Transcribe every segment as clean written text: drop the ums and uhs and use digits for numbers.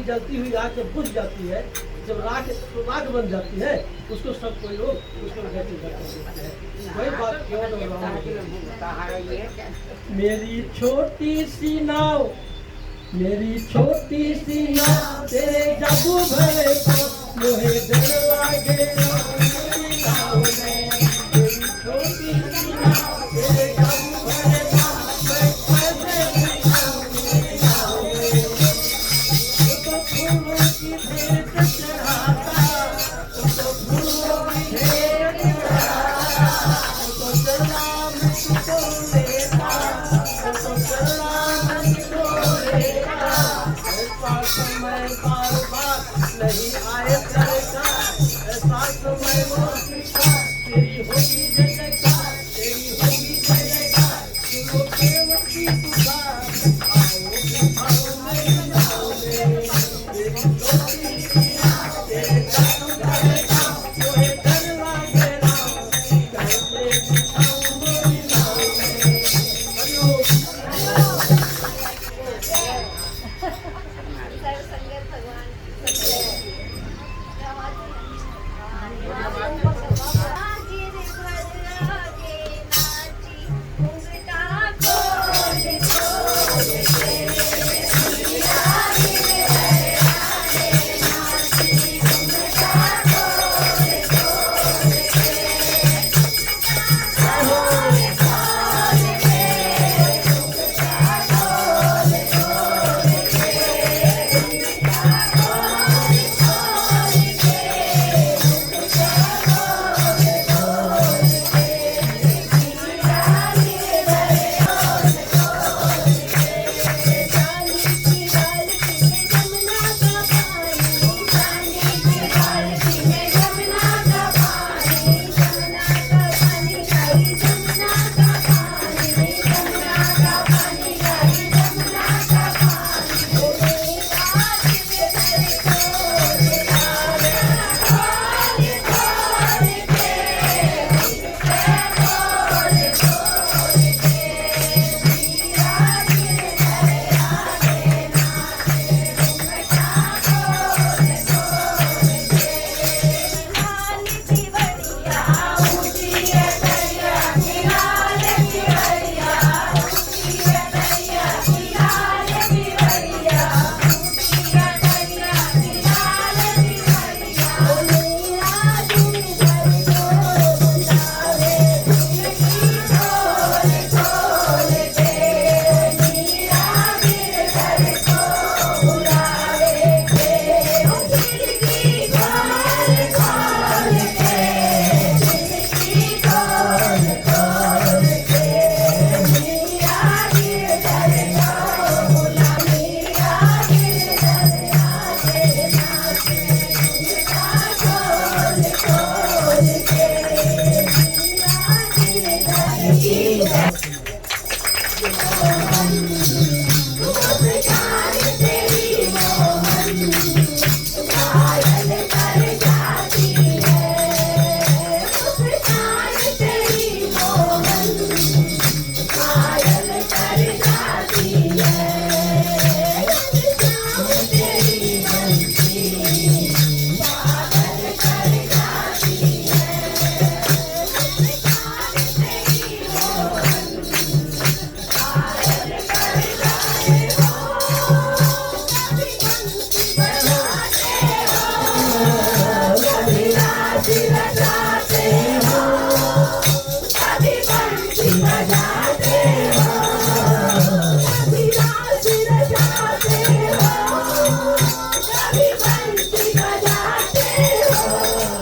की जलती हुई आग जब बुझ जाती है, जब राख बन जाती है, उसको सब कोई लोग उसको व्यतीत करते हैं। वही बात क्यों मेरी छोटी सी नाव, मेरी छोटी सी नाव तेरे जादू भरे को मुझे डर लागे मेरी नाव में। मेरी छोटी सी नाव तेरे जादू भरे को मैं कैसे बुझाऊं मेरी नाव में। तो फूलों की भेंट चढ़ाता, तो फूलों की भेंट चढ़ाता, तो चला मुझको लेता, तो चला मुझको लेता। ऐसा समय बार बार नहीं आए करेगा, ऐसा समय मौका तेरी होगी जगह, तेरी होगी जगह। सुनो केवटी पुकार, आओ मेरी नाव में। तेरी छोटी सी नाव तेरे जादू भरे को मुझे डर लागे राम, कैसे बुझाऊं मेरी नाव में।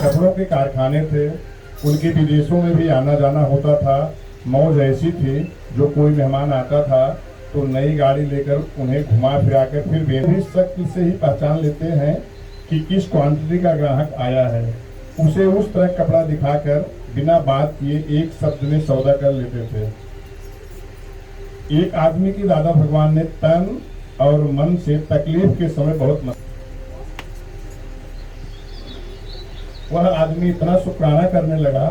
कपड़ों के कारखाने थे, उनके विदेशों में भी आना जाना होता था। मौज ऐसी थी, जो कोई मेहमान आता था तो नई गाड़ी लेकर उन्हें घुमा फिरा कर फिर भी शक्ल से ही पहचान लेते हैं कि किस क्वांटिटी का ग्राहक आया है। उसे उस तरह कपड़ा दिखाकर बिना बात किए एक शब्द में सौदा कर लेते थे। एक आदमी की दादा भगवान ने तन और मन से तकलीफ के समय बहुत मदद। वह आदमी इतना शुक्राना करने लगा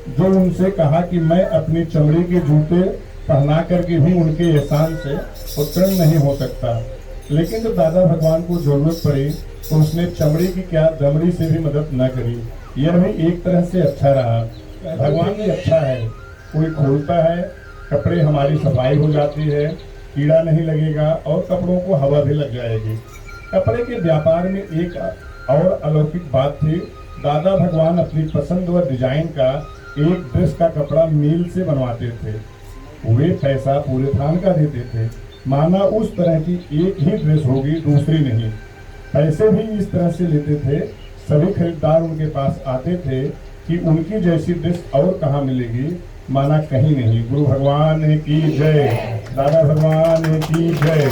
जो उनसे कहा कि मैं अपनी चमड़ी के जूते पहना करके भी उनके एहसान से उत्तीर्ण नहीं हो सकता, लेकिन जब दादा भगवान को जरूरत पड़ी तो उसने चमड़ी की क्या दमड़ी से भी मदद न करी। यह भी एक तरह से अच्छा रहा। भगवान भी अच्छा है, कोई खोलता है, कपड़े हमारी सफाई हो जाती है, कीड़ा नहीं लगेगा और कपड़ों को हवा भी लग जाएगी। कपड़े के व्यापार में एक और अलौकिक बात थी। दादा भगवान अपनी पसंद व डिजाइन का एक ड्रेस का कपड़ा मील से बनवाते थे। वे पैसा पूरे थान का देते थे, माना उस तरह की एक ही ड्रेस होगी, दूसरी नहीं। पैसे भी इस तरह से लेते थे। सभी खरीदार उनके पास आते थे कि उनकी जैसी ड्रेस और कहाँ मिलेगी, माना कहीं नहीं। गुरु भगवान की जय, दादा भगवान की जय।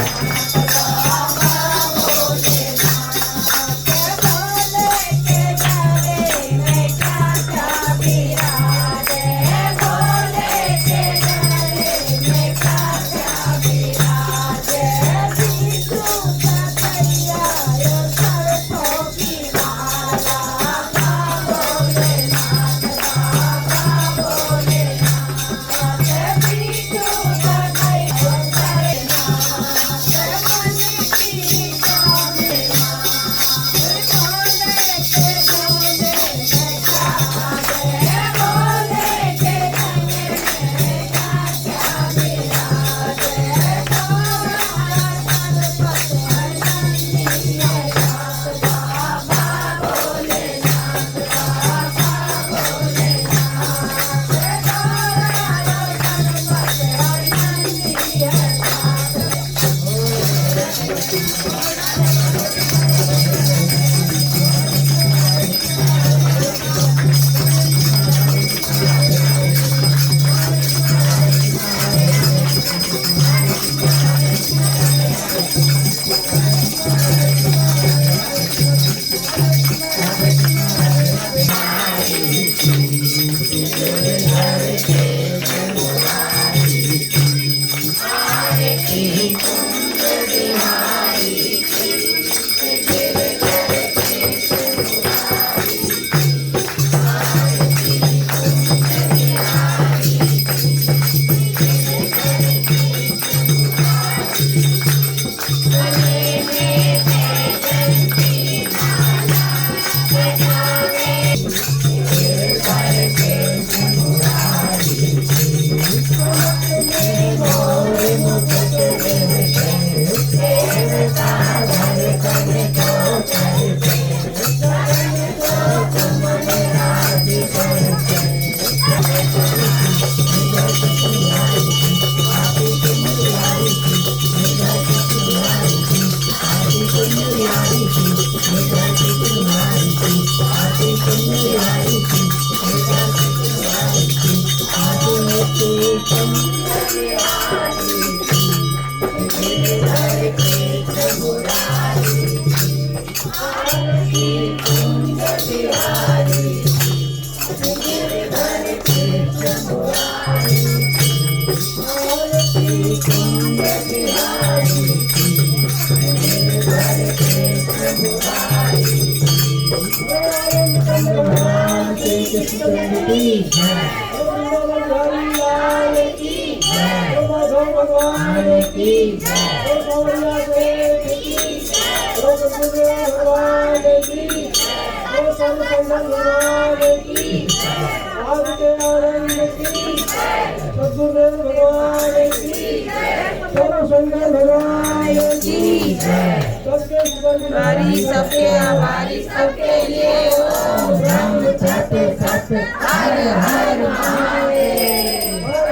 सबके आभारी सबके लिए ओम ब्रह्म सत्य सत्य हर हर महादेव हर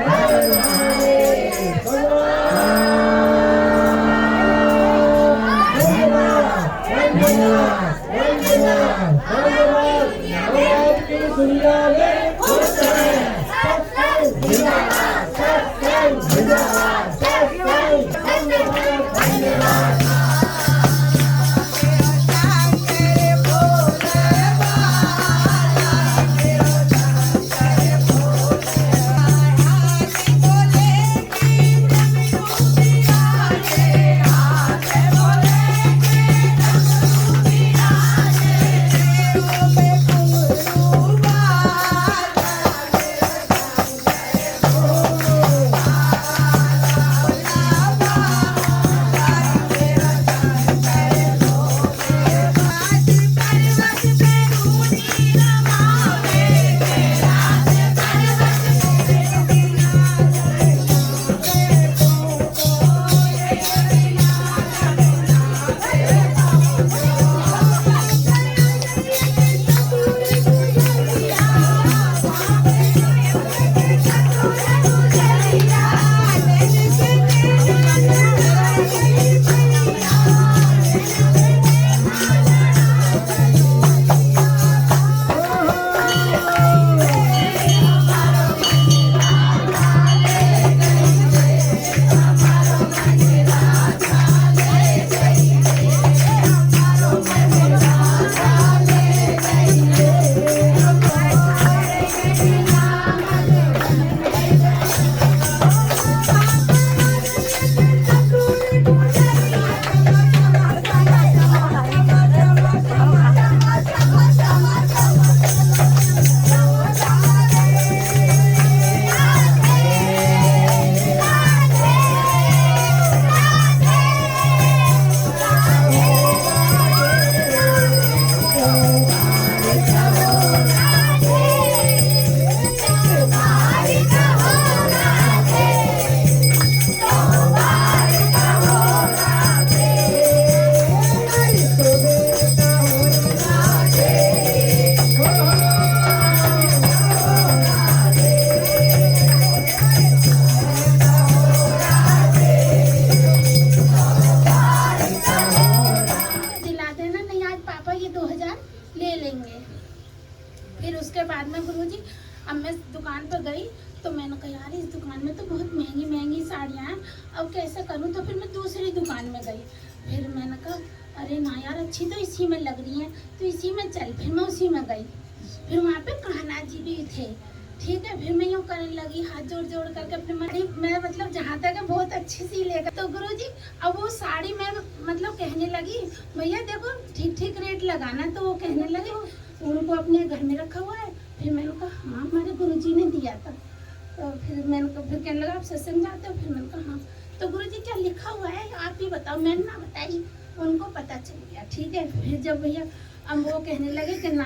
हर महादेव दुनिया में खुश है जिंदाबाद जिंदाबाद अब मैं दुकान पर गई तो मैंने कहा यार इस दुकान में तो बहुत महंगी महंगी साड़ियाँ हैं, अब कैसे करूँ। तो फिर मैं दूसरी दुकान में गई। फिर मैंने कहा अरे ना यार अच्छी तो इसी में लग रही है, तो इसी में चल। फिर मैं उसी में गई। फिर वहाँ पे कान्हा जी भी थे, ठीक है। फिर मैं यूँ करने लगी, हाथ जोड़ जोड़ करके अपने मैं मतलब जहाँ तक है बहुत अच्छी सी लेकर। तो गुरुजी अब वो साड़ी मैं मतलब कहने लगी भैया देखो ठीक ठीक रेट लगाना। तो वो कहने लगे उनको अपने घर में रखा हुआ है। फिर मैंने कहा हाँ हमारे गुरुजी ने दिया था। तो फिर मैंने कहा, फिर कहने लगा आप सत्संग जाते हो? फिर मैंने कहा हाँ। तो गुरुजी क्या लिखा हुआ है आप ही बताओ। मैंने ना बताई, उनको पता चल गया, ठीक है। फिर जब भैया अब वो कहने लगे कि ना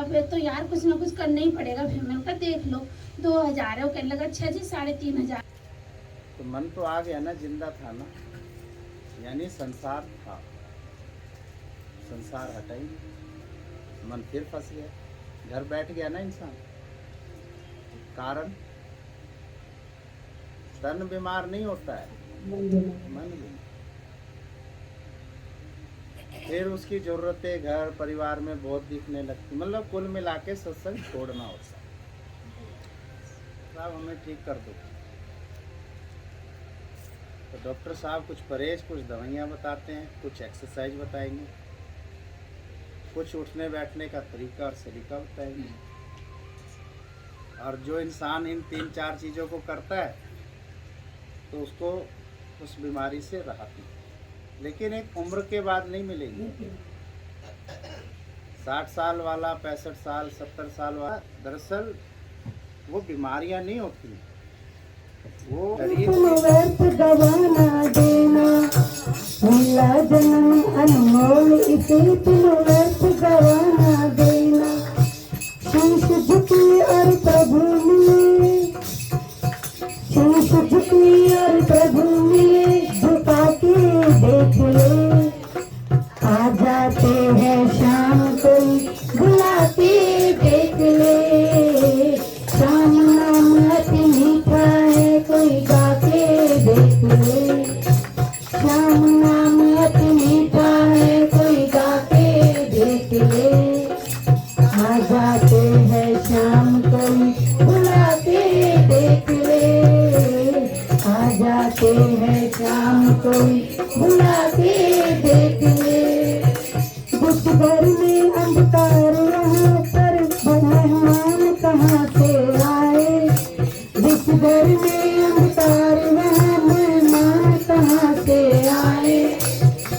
अब तो यार कुछ ना कुछ करना ही पड़ेगा। फिर मैंने कहा देख लो 2000 है। वो कहने लगा अच्छा जी 3500। तो मन तो आ गया ना, जिंदा था ना, यानी संसार था, संसार हटा ही, मन फिर फंस गया, घर बैठ गया ना इंसान। कारण तन बीमार नहीं होता है, मन बीमार। फिर उसकी जरूरतें घर परिवार में बहुत दिखने लगती। मतलब कुल मिला के सत्संग छोड़ना होता है। साहब हमें ठीक कर दो। तो डॉक्टर साहब कुछ परहेज, कुछ दवाइयाँ बताते हैं, कुछ एक्सरसाइज बताएंगे, कुछ उठने बैठने का तरीका और सलीका बताएंगे। और जो इंसान इन 3-4 चीज़ों को करता है तो उसको उस बीमारी से राहत मिलती है। लेकिन एक उम्र के बाद नहीं मिलेगी। 60 साल वाला, 65 साल, 70 साल वाला, दरअसल वो बीमारियां नहीं होती, वो व्यर्थ गवाना देना, मिला जन्म अनमोल इसे तुम व्यर्थ गवाना देना। शीश झुकी और प्रभु मिले, शीश झुकी और प्रभु मिले, झुका के देख ले। आ जाते हैं शाम कोई बुला के देख ले। शाम नाम अति मीठा है कोई गा के देख ले। शाम नाम अति मीठा है कोई गा के देख ले। आ जाते हैं शाम कोई बुला के देख ले। आ जाते हैं शाम कोई बुला के देख ले। कुछ घर में अंधकार यहाँ पर मेहमान कहाँ से आए। जिस घर में अंधकार वहाँ मेहमान कहाँ से आए।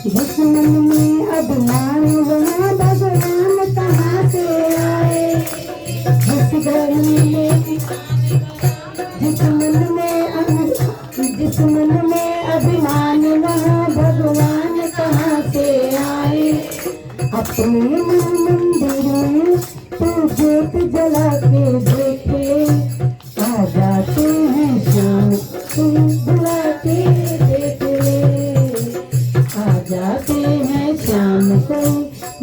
जिस मन में अभिमान वहाँ भगवान कहाँ से आए। जिस घर में जिस मन में अभिमान वहाँ भगवान कहाँ से आए। अपने मंदिर में तू ज्योत जला के देखे। आ जाते हैं शाम तू बुला के देख ले। आ जाते हैं शाम कोई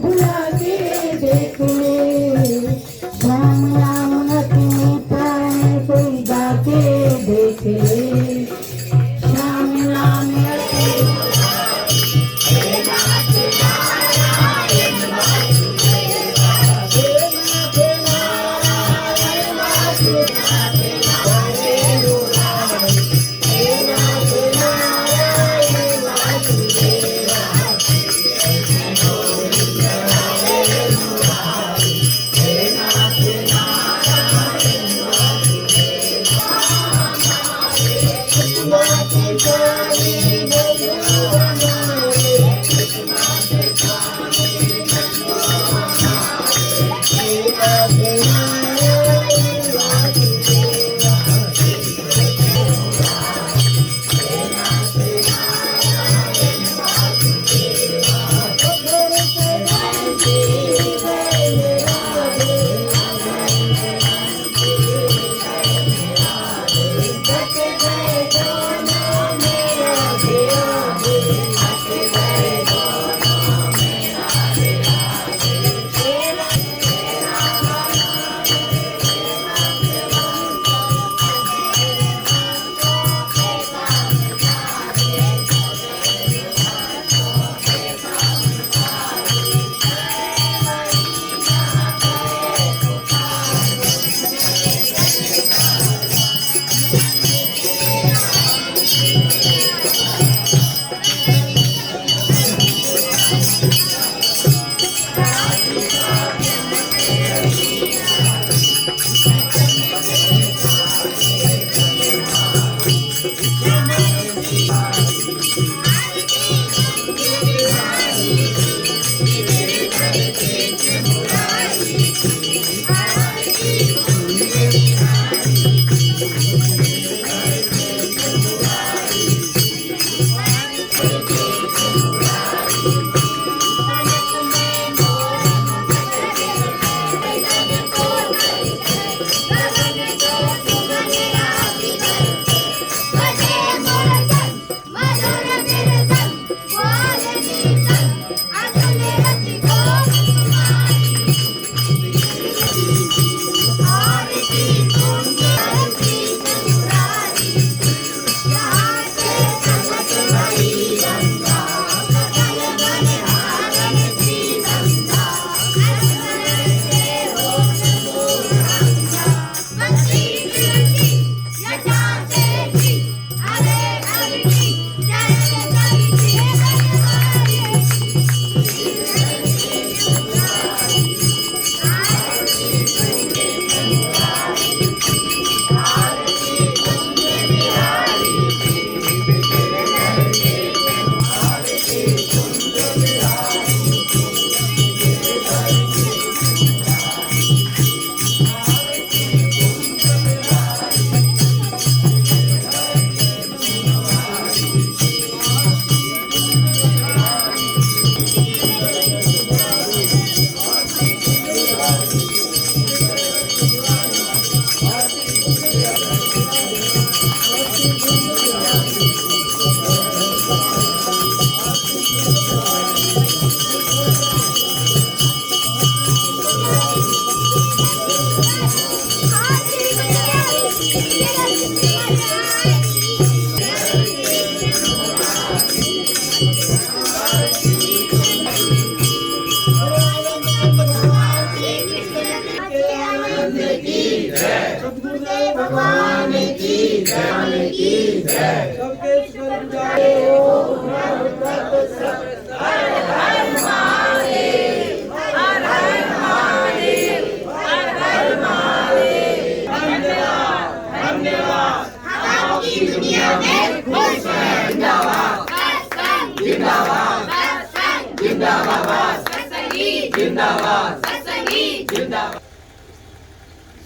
बुला के देखे, श्याम राम अपनी प्राण कोई गा के देखे, श्याम राम अपनी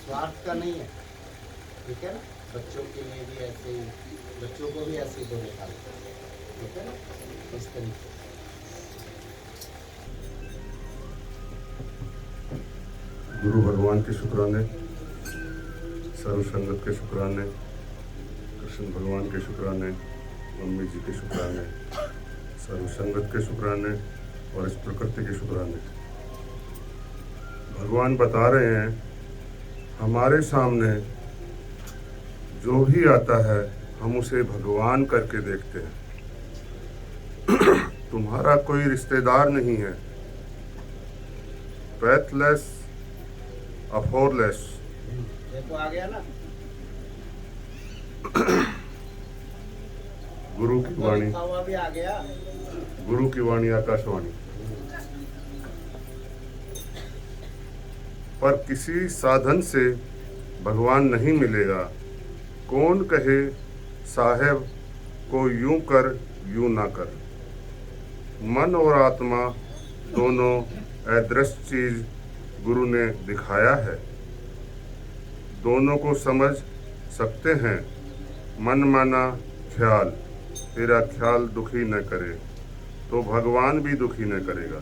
स्वार्थ का नहीं है, ठीक है ना। बच्चों के लिए भी ऐसे ही, बच्चों को भी ऐसे ही दो निकाल, ठीक है ना, इस तरीके। गुरु भगवान के शुक्राने, सर्व संगत के शुक्राने, कृष्ण भगवान के शुक्राने, मम्मी जी के शुक्राने, सर्व संगत के शुक्राने, और इस प्रकृति के शुक्राने। भगवान बता रहे हैं हमारे सामने जो भी आता है हम उसे भगवान करके देखते हैं। तुम्हारा कोई रिश्तेदार नहीं है। पैथलेस अफोरलेस। देखो आ गया ना। गुरु की वाणी, लिखा हुआ भी आ गया। गुरु की वाणी, आकाशवाणी। पर किसी साधन से भगवान नहीं मिलेगा। कौन कहे साहेब को यूं कर यूं ना कर। मन और आत्मा दोनों अदृश्य चीज गुरु ने दिखाया है। दोनों को समझ सकते हैं। मन माना ख्याल, तेरा ख्याल दुखी न करे तो भगवान भी दुखी न करेगा।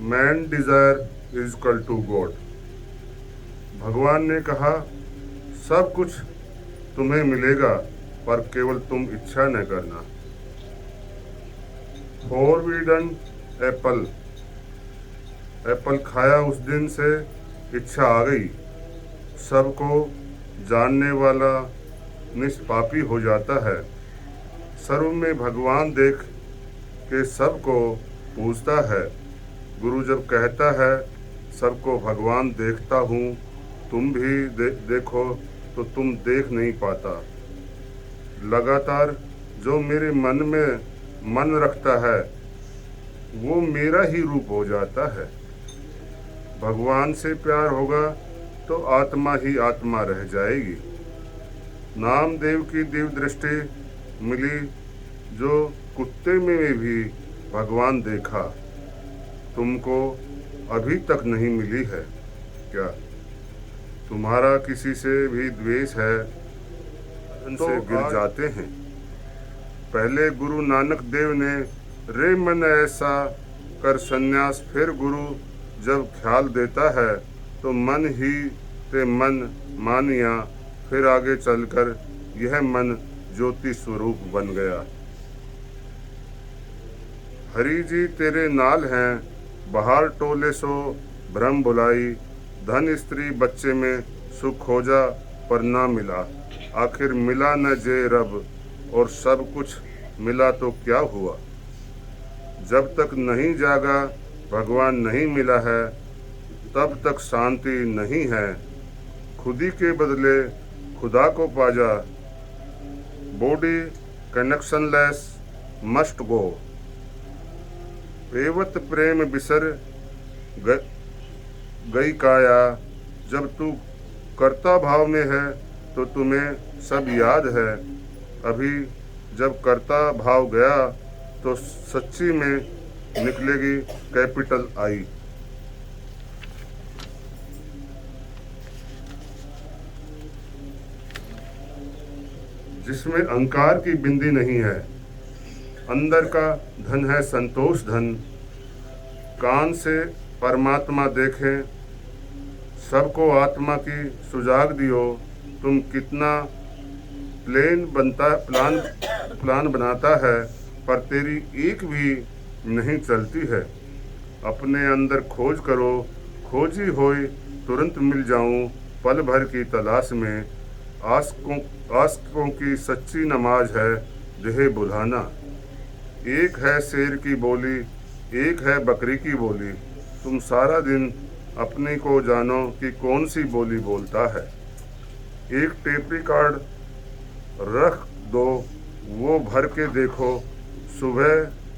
Man desire is equal to God. भगवान ने कहा सब कुछ तुम्हें मिलेगा पर केवल तुम इच्छा न करना। Forbidden Apple. एप्पल खाया उस दिन से इच्छा आ गई। सबको जानने वाला निष्पापी हो जाता है। सर्व में भगवान देख के सबको पूछता है। गुरु जब कहता है सबको भगवान देखता हूँ, तुम भी देखो तो तुम देख नहीं पाता। लगातार जो मेरे मन में मन रखता है वो मेरा ही रूप हो जाता है। भगवान से प्यार होगा तो आत्मा ही आत्मा रह जाएगी। नामदेव की दिव्य दृष्टि मिली जो कुत्ते में भी भगवान देखा। तुमको अभी तक नहीं मिली है क्या? तुम्हारा किसी से भी द्वेष है तो गिर जाते हैं। पहले गुरु नानक देव ने रे मन ऐसा कर संन्यास, फिर गुरु जब ख्याल देता है तो मन ही ते मन मानिया, फिर आगे चलकर यह मन ज्योति स्वरूप बन गया। हरि जी तेरे नाल हैं, बाहर टोले सो भ्रम बुलाई। धन स्त्री बच्चे में सुख खोजा पर ना मिला। आखिर मिला न जे रब, और सब कुछ मिला तो क्या हुआ। जब तक नहीं जागा भगवान नहीं मिला है, तब तक शांति नहीं है। खुदी के बदले खुदा को पाजा। Body connectionless must go. एवत प्रेम बिसर गई काया। जब तू कर्ता भाव में है तो तुम्हें सब याद है। अभी जब कर्ता भाव गया तो सच्ची में निकलेगी कैपिटल आई। जिसमें अहंकार की बिंदी नहीं है। अंदर का धन है संतोष धन। कान से परमात्मा देखें, सबको आत्मा की सुजाग दियो। तुम कितना प्लान बनाता है पर तेरी एक भी नहीं चलती है। अपने अंदर खोज करो, खोजी होई तुरंत मिल जाऊं पल भर की तलाश में। आस्कों की सच्ची नमाज है देह बुलाना। एक है शेर की बोली, एक है बकरी की बोली। तुम सारा दिन अपने को जानो कि कौन सी बोली बोलता है। एक टेप रिकॉर्ड रख दो, वो भर के देखो। सुबह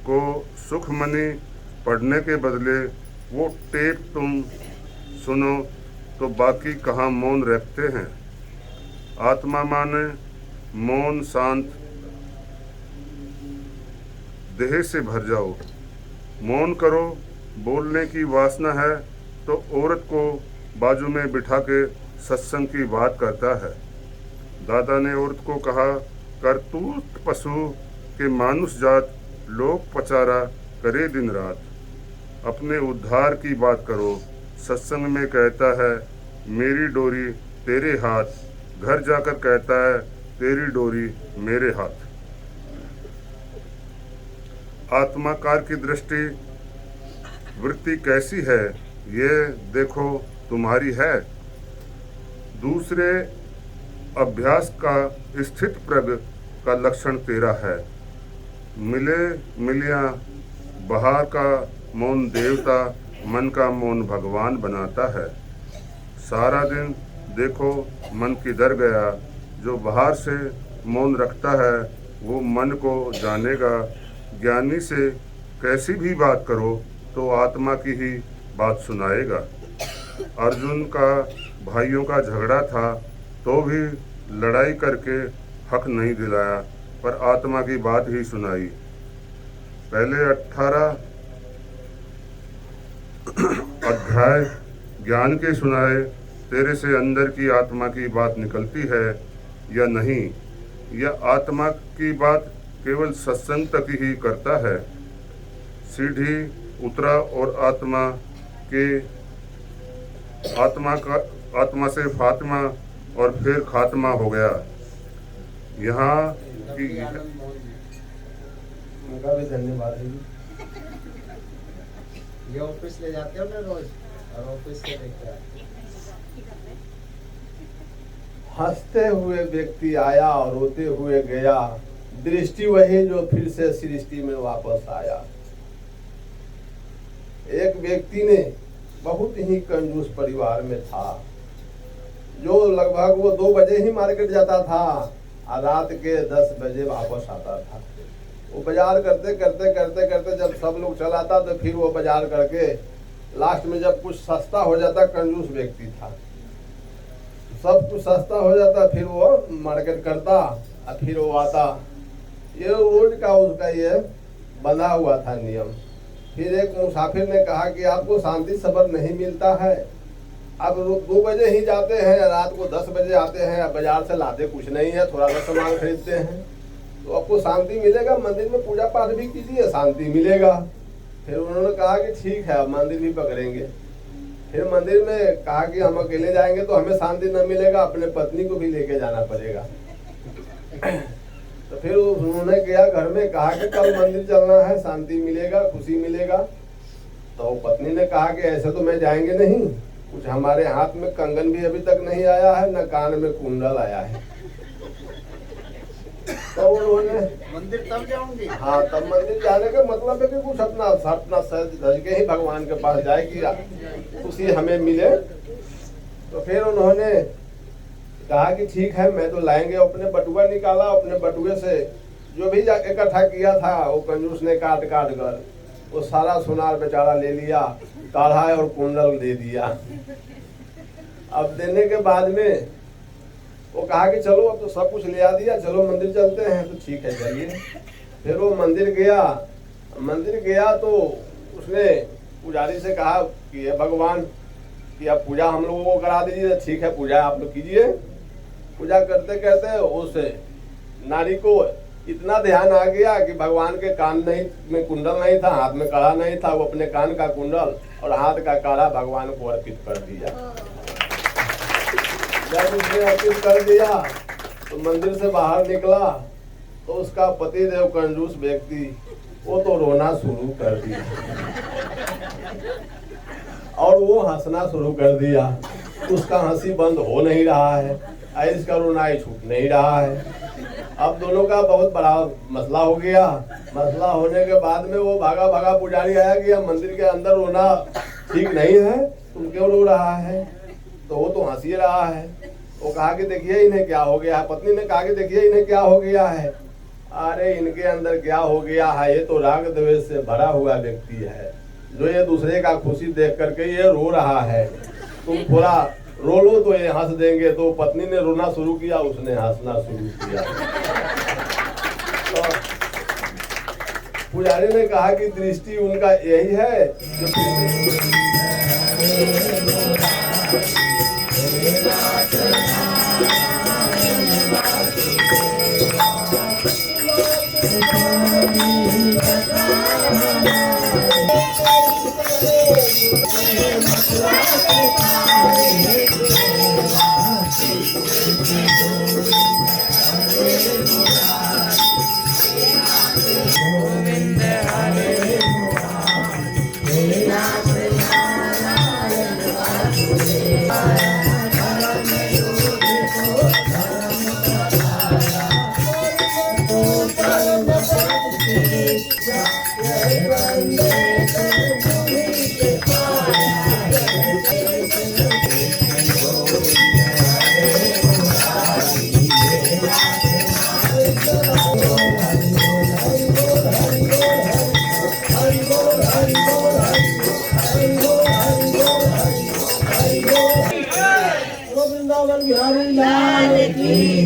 को सुखमनी पढ़ने के बदले वो टेप तुम सुनो तो बाकी कहाँ मौन रखते हैं। आत्मा माने मौन शांत, देह से भर जाओ। मौन करो, बोलने की वासना है तो औरत को बाजू में बिठा के सत्संग की बात करता है। दादा ने औरत को कहा, करतूत पशु के मानुष जात, लोग पचारा करे दिन रात। अपने उद्धार की बात करो। सत्संग में कहता है मेरी डोरी तेरे हाथ, घर जाकर कहता है तेरी डोरी मेरे हाथ। आत्माकार की दृष्टि वृत्ति कैसी है, ये देखो तुम्हारी है। दूसरे अभ्यास का स्थित प्रग का लक्षण तेरा है। मिले मिलिया बाहर का मौन देवता, मन का मौन भगवान बनाता है। सारा दिन देखो मन किधर गया। जो बाहर से मौन रखता है वो मन को जानेगा। ज्ञानी से कैसी भी बात करो तो आत्मा की ही बात सुनाएगा। अर्जुन का भाइयों का झगड़ा था तो भी लड़ाई करके हक नहीं दिलाया, पर आत्मा की बात ही सुनाई। पहले 18 अध्याय ज्ञान के सुनाए। तेरे से अंदर की आत्मा की बात निकलती है या नहीं, यह आत्मा की बात केवल सत्संग तक ही करता है। सीढ़ी उतरा और आत्मा से फातिमा और फिर खात्मा हो गया। यहाँ की उनका भी धन्यवाद है। ये ऑफिस ले जाते हो ना रोज, और ऑफिस से देखते हैं। हंसते हुए व्यक्ति आया और रोते हुए गया, दृष्टि वही जो फिर से सृष्टि में वापस आया। एक व्यक्ति ने बहुत ही कंजूस परिवार में था, जो लगभग वो 2 बजे ही मार्केट जाता था और रात के 10 बजे वापस आता था। वो बाजार करते करते जब सब लोग चलाता तो फिर वो बाजार करके लास्ट में जब कुछ सस्ता हो जाता, कंजूस व्यक्ति था, सब कुछ सस्ता हो जाता, फिर वो मार्केट करता और फिर वो आता। ये रोज का उसका ये बंधा हुआ था नियम। फिर एक मुसाफिर ने कहा कि आपको शांति सबर नहीं मिलता है, अब 2 बजे ही जाते हैं, रात को 10 बजे आते हैं, बाजार से लाते कुछ नहीं है, थोड़ा सा सामान खरीदते हैं, तो आपको शांति मिलेगा। मंदिर में पूजा पाठ भी कीजिए, शांति मिलेगा। फिर उन्होंने कहा कि ठीक है, अब मंदिर भी पकड़ेंगे। फिर मंदिर में कहा कि हम अकेले जाएंगे तो हमें शांति न मिलेगा, अपने पत्नी को भी लेके जाना पड़ेगा। तो फिर उन्होंने गया घर में, कहा कि कल मंदिर चलना है, शांति मिलेगा, खुशी मिलेगा। तो पत्नी ने कहा कि ऐसे तो मैं जाएंगे नहीं, कुछ हमारे हाथ में कंगन भी अभी तक नहीं आया है, न कान में कुंडल आया है। तो उन्होंने मंदिर तब जाऊंगी। हाँ, तब मंदिर जाने का मतलब है कि कुछ अपना सज धज के ही भगवान के पास जाए कि खुशी हमें मिले। तो फिर उन्होंने कहा कि ठीक है, मैं तो लाएंगे। अपने बटुआ निकाला, अपने बटुए से जो भी इकट्ठा किया था वो कंजूस ने काट कर वो सारा सुनार बेचारा ले लिया, काढ़ा और कुंडल दे दिया। अब देने के बाद में वो कहा कि चलो अब तो सब कुछ ले आ दिया, चलो मंदिर चलते हैं। तो ठीक है, चलिए। फिर वो मंदिर गया तो उसने पुजारी से कहा कि ये भगवान कि अब पूजा हम लोगों को करा दीजिए। ठीक है, पूजा आप लोग कीजिए। पूजा करते करते उस नारी को इतना ध्यान आ गया कि भगवान के कान में कुंडल नहीं था, हाथ में काढ़ा नहीं था, वो अपने कान का कुंडल और हाथ का काढ़ा भगवान को अर्पित कर दिया। जब उसने अर्पित कर दिया तो मंदिर से बाहर निकला तो उसका पतिदेव कंजूस व्यक्ति वो तो रोना शुरू कर दिया और वो हंसना शुरू कर दिया। उसका हंसी बंद हो नहीं रहा है, ऐश का रोना छूट नहीं रहा है। अब दोनों का बहुत बड़ा मसला हो गया। मसला होने के बाद में वो भागा पुजारी आया कि अब मंदिर के अंदर रोना ठीक नहीं है, तुम क्यों रो रहा है? तो वो तो हंस ही रहा है। वो कहा कि देखिए इन्हें क्या हो गया है। पत्नी ने कहा कि देखिए इन्हें क्या हो गया है। अरे इनके अंदर क्या हो गया है, ये तो राग द्वेष से भरा हुआ व्यक्ति है, जो ये दूसरे का खुशी देख करके ये रो रहा है। तुम थोड़ा रो लो तो ये हंस देंगे। तो पत्नी ने रोना शुरू किया, उसने हंसना शुरू किया। तो पुजारी ने कहा कि दृष्टि उनका यही है गोविंद हरे वृंदावन बिहारी लाल की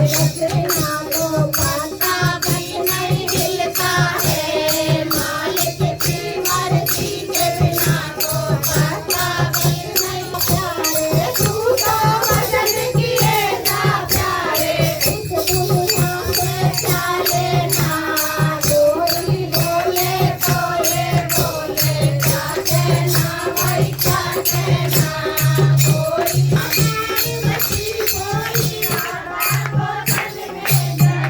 रचना को पता भी नहीं हिलता है, मालिक की मर्जी के बिना तो पता भी नहीं। प्यारे तू तो भजन किए जा प्यारे, इस दुनिया से चाले ना, कोई बोले तो ये बोले क्या कहना भाई क्या कहना, कोई हमारी बची कोई हमारा बदल में जाए।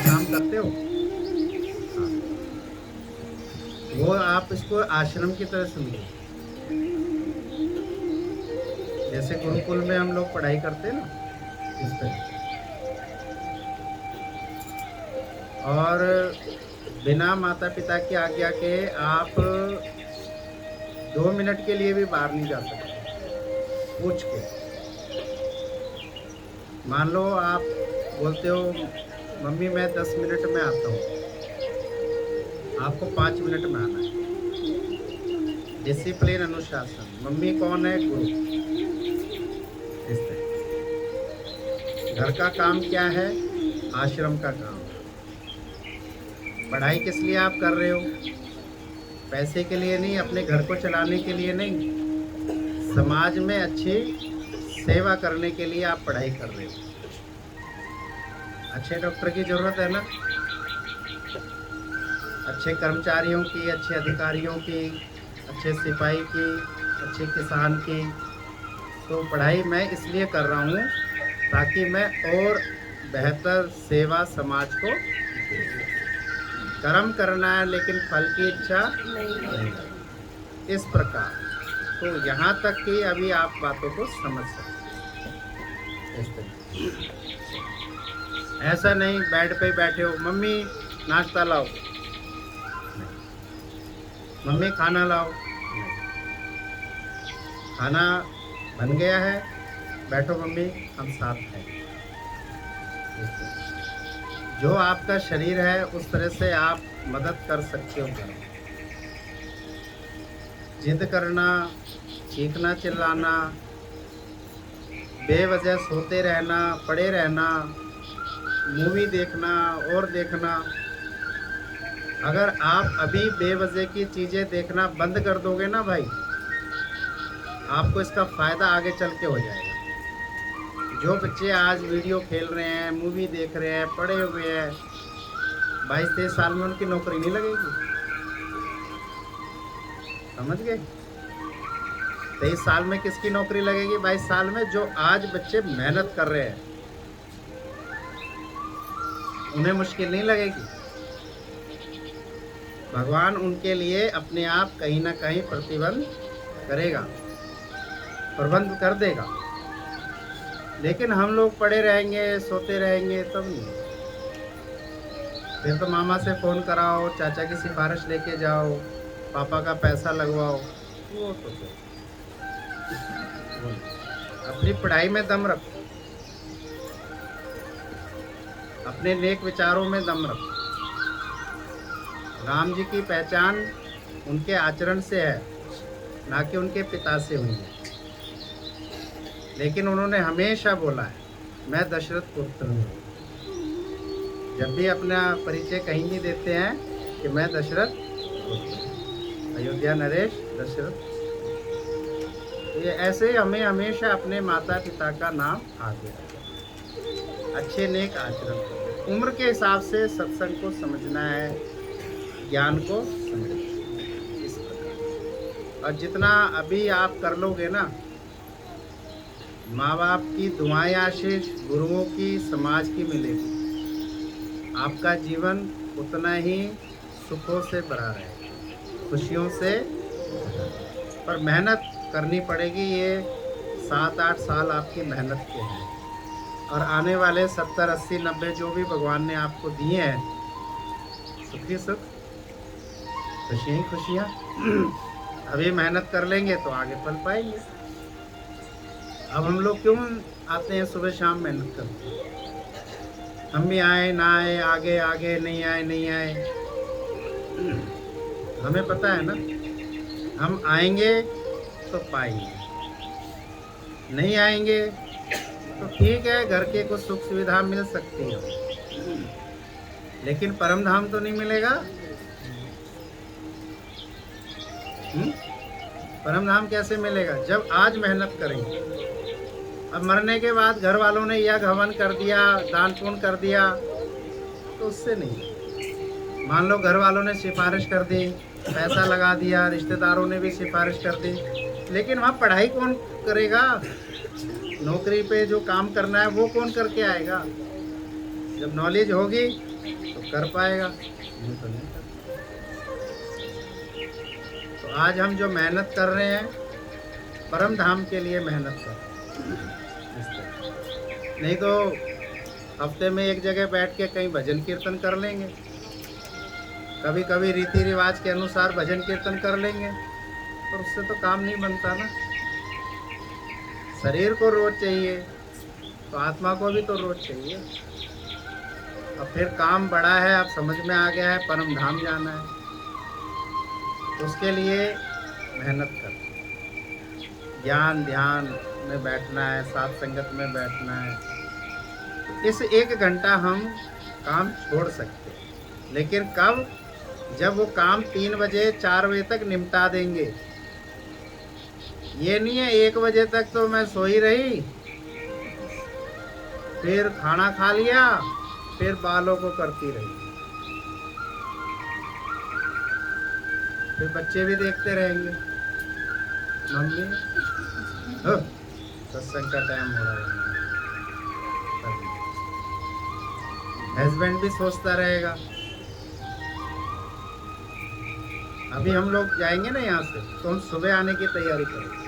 काम करते हो वो आप इसको आश्रम की तरह समझो। जैसे गुरुकुल में हम लोग पढ़ाई करते हैं ना, इस तरह। और बिना माता पिता की आज्ञा के आप 2 मिनट के लिए भी बाहर नहीं जा सकते पूछ के। मान लो आप बोलते हो मम्मी मैं 10 मिनट में आता हूँ, आपको 5 मिनट में आना है। डिसिप्लिन, अनुशासन। मम्मी कौन है? गुरु। इस तरह घर का काम क्या है? आश्रम का काम। पढ़ाई किस लिए आप कर रहे हो? पैसे के लिए नहीं, अपने घर को चलाने के लिए नहीं, समाज में अच्छी सेवा करने के लिए आप पढ़ाई कर रहे हो। अच्छे डॉक्टर की ज़रूरत है ना, अच्छे कर्मचारियों की, अच्छे अधिकारियों की, अच्छे सिपाही की, अच्छे किसान की। तो पढ़ाई मैं इसलिए कर रहा हूँ ताकि मैं और बेहतर सेवा समाज को दे सकूं। कर्म करना है लेकिन फल की इच्छा नहीं। इस प्रकार तो यहाँ तक कि अभी आप बातों को समझ सकते हैं। इस तरह ऐसा नहीं बेड पे बैठे हो, मम्मी नाश्ता लाओ, मम्मी खाना लाओ, खाना बन गया है, बैठो मम्मी हम साथ हैं। जो आपका शरीर है उस तरह से आप मदद कर सकते हो। जिद करना, चीखना चिल्लाना, बेवजह सोते रहना, पड़े रहना, मूवी देखना और देखना, अगर आप अभी बेवजह की चीज़ें देखना बंद कर दोगे ना भाई, आपको इसका फ़ायदा आगे चल के हो जाएगा। जो बच्चे आज वीडियो खेल रहे हैं, मूवी देख रहे हैं, पढ़े हुए हैं, 22-23 साल में उनकी नौकरी नहीं लगेगी। समझ गए? 23 साल में किसकी नौकरी लगेगी? 22 साल में जो आज बच्चे मेहनत कर रहे हैं उन्हें मुश्किल नहीं लगेगी। भगवान उनके लिए अपने आप कहीं ना कहीं प्रतिबंध करेगा, प्रबंध कर देगा। लेकिन हम लोग पड़े रहेंगे, सोते रहेंगे, तब नहीं। फिर तो मामा से फ़ोन कराओ, चाचा की सिफारिश लेके जाओ, पापा का पैसा लगवाओ, वो तो अपनी पढ़ाई में दम रखो, अपने नेक विचारों में दम रखो। राम जी की पहचान उनके आचरण से है, ना कि उनके पिता से हुई है। लेकिन उन्होंने हमेशा बोला है मैं दशरथ पुत्र हूँ। जब भी अपना परिचय कहीं भी देते हैं कि मैं दशरथ पुत्र हूँ। अयोध्या नरेश दशरथ। ये ऐसे ही हमें हमेशा अपने माता पिता का नाम आगे रखें, अच्छे नेक आचरण करें। उम्र के हिसाब से सत्संग को समझना है, ज्ञान को समझना है, इस प्रकार। और जितना अभी आप कर लोगे ना, माँ बाप की दुआएं आशीष, गुरुओं की, समाज की मिलेगी, आपका जीवन उतना ही सुखों से भरा रहेगा, खुशियों से। पर मेहनत करनी पड़ेगी। ये 7-8 साल आपकी मेहनत के हैं, और आने वाले 70, 80, 90 जो भी भगवान ने आपको दिए हैं, सुखी सुख, खुशियाँ ही खुशियाँ। अभी मेहनत कर लेंगे तो आगे पल पाएंगे। अब हम लोग क्यों आते हैं सुबह शाम मेहनत करते हैं? हम भी आए ना आए, आगे आगे, नहीं आए नहीं आए, हमें पता है ना, हम आएंगे तो पाएंगे, नहीं आएंगे तो ठीक है, घर के कुछ सुख सुविधा मिल सकती है, लेकिन परम धाम तो नहीं मिलेगा। परम धाम कैसे मिलेगा? जब आज मेहनत करेंगे। अब मरने के बाद घर वालों ने यह हवन कर दिया, दान पुण्य कर दिया, तो उससे नहीं। मान लो घर वालों ने सिफारिश कर दी, पैसा लगा दिया, रिश्तेदारों ने भी सिफारिश कर दी, लेकिन वहाँ पढ़ाई कौन करेगा? नौकरी पे जो काम करना है वो कौन करके आएगा? जब नॉलेज होगी तो कर पाएगा, नहीं तो नहीं कर। तो आज हम जो मेहनत कर रहे हैं, परम धाम के लिए मेहनत कर, नहीं तो हफ्ते में एक जगह बैठ के कहीं भजन कीर्तन कर लेंगे, कभी कभी रीति रिवाज के अनुसार भजन कीर्तन कर लेंगे, पर उससे तो काम नहीं बनता ना। शरीर को रोज चाहिए तो आत्मा को भी तो रोज चाहिए। अब फिर काम बड़ा है, अब समझ में आ गया है, परम धाम जाना है, तो उसके लिए मेहनत कर, ज्ञान ध्यान में बैठना है, साथ संगत में बैठना है। इस 1 घंटा हम काम छोड़ सकते हैं, लेकिन कब? जब वो काम 3 बजे 4 बजे तक निपटा देंगे। ये नहीं है 1 बजे तक तो मैं सोई रही, फिर खाना खा लिया, फिर बालों को करती रही, फिर बच्चे भी देखते रहेंगे, मम्मी सत्संग का टाइम हो रहा है, हस्बैंड भी सोचता रहेगा। अभी हम लोग जाएंगे ना यहाँ से, तो हम सुबह आने की तैयारी करेंगे,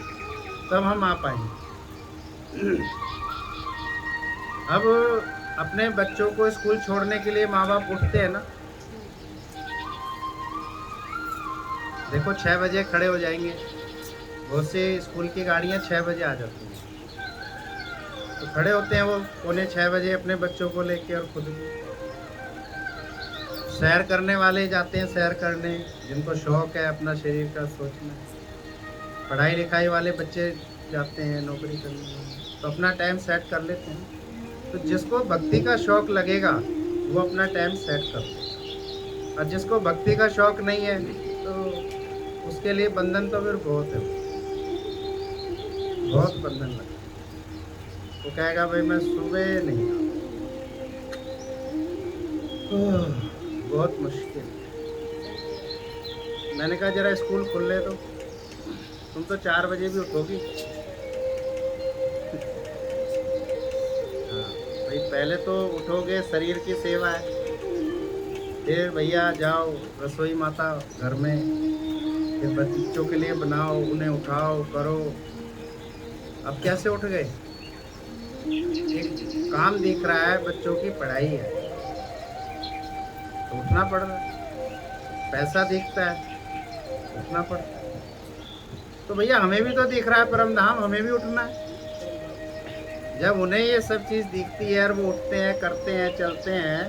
तब हम आ पाएंगे। अब अपने बच्चों को स्कूल छोड़ने के लिए माँ बाप उठते हैं ना, देखो 6 बजे खड़े हो जाएंगे, बहुत से स्कूल की गाड़ियाँ 6 बजे आ जाती हैं, तो खड़े होते हैं वो 5:45 बजे अपने बच्चों को लेके, और खुद भी। सैर करने वाले जाते हैं सैर करने, जिनको शौक है अपना शरीर का सोचना। पढ़ाई लिखाई वाले बच्चे जाते हैं नौकरी करने, तो अपना टाइम सेट कर लेते हैं। तो जिसको भक्ति का शौक लगेगा वो अपना टाइम सेट कर लेगा, और जिसको भक्ति का शौक नहीं है तो उसके लिए बंधन तो फिर बहुत है, बहुत बंधन लगता है। वो कहेगा भाई मैं सुबह नहीं, बहुत मुश्किल। मैंने कहा जरा स्कूल खुल ले दो, तुम तो 4 बजे भी उठोगी। हाँ भाई, पहले तो उठोगे, शरीर की सेवा है, फिर भैया जाओ रसोई माता घर में, फिर बच्चों के लिए बनाओ, उन्हें उठाओ करो। अब कैसे उठ गए? एक काम दिख रहा है, बच्चों की पढ़ाई है, तो उठना पड़ रहा है। पैसा दिखता है, उठना पड़ता है। तो भैया हमें भी तो दिख रहा है परम धाम, हमें भी उठना है। जब उन्हें ये सब चीज़ दिखती है और वो उठते हैं, करते हैं, चलते हैं,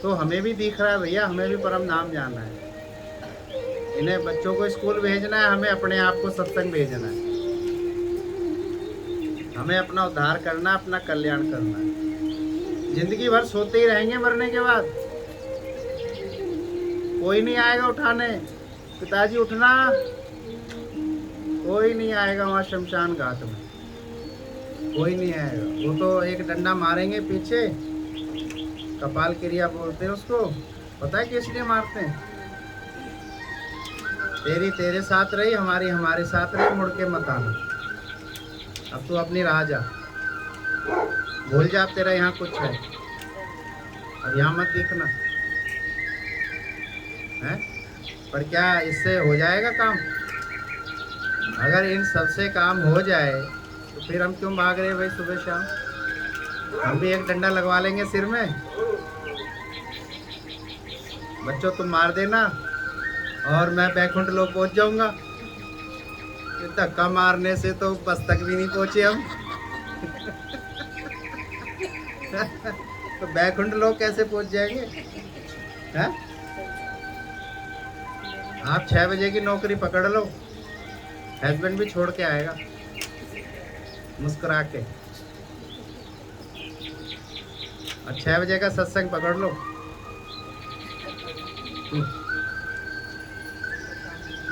तो हमें भी दिख रहा है भैया हमें भी परम धाम जाना है। इन्हें बच्चों को स्कूल भेजना है, हमें अपने आप को सत्संग भेजना है। हमें अपना उद्धार करना, अपना कल्याण करना है। जिंदगी भर सोते ही रहेंगे मरने के बाद, कोई नहीं आएगा उठाने, पिताजी उठना, कोई नहीं आएगा वहाँ शमशान घाट में, कोई नहीं आएगा। वो तो एक डंडा मारेंगे पीछे, कपाल क्रिया बोलते हैं उसको, पता है किस लिए मारते हैं? तेरी तेरे साथ रही, हमारी हमारे साथ रही, मुड़ के मत आना, अब तू अपनी राह जा, भूल जा तेरा यहाँ कुछ है, अब यहाँ मत दिखना है। पर क्या इससे हो जाएगा काम? अगर इन सब से काम हो जाए तो फिर हम क्यों भाग रहे भाई सुबह शाम? हम भी एक डंडा लगवा लेंगे सिर में। बच्चों तुम मार देना और मैं बैकुंठ लोक पहुंच जाऊंगा। धक्का मारने से तो बस तक भी नहीं पहुंचे हम। तो बैकुंठ लोक कैसे पहुंच जाएंगे? हैं? आप 6 बजे की नौकरी पकड़ लो, हस्बैंड भी छोड़ के आएगा मुस्कुरा के, और 6 बजे का सत्संग पकड़ लो।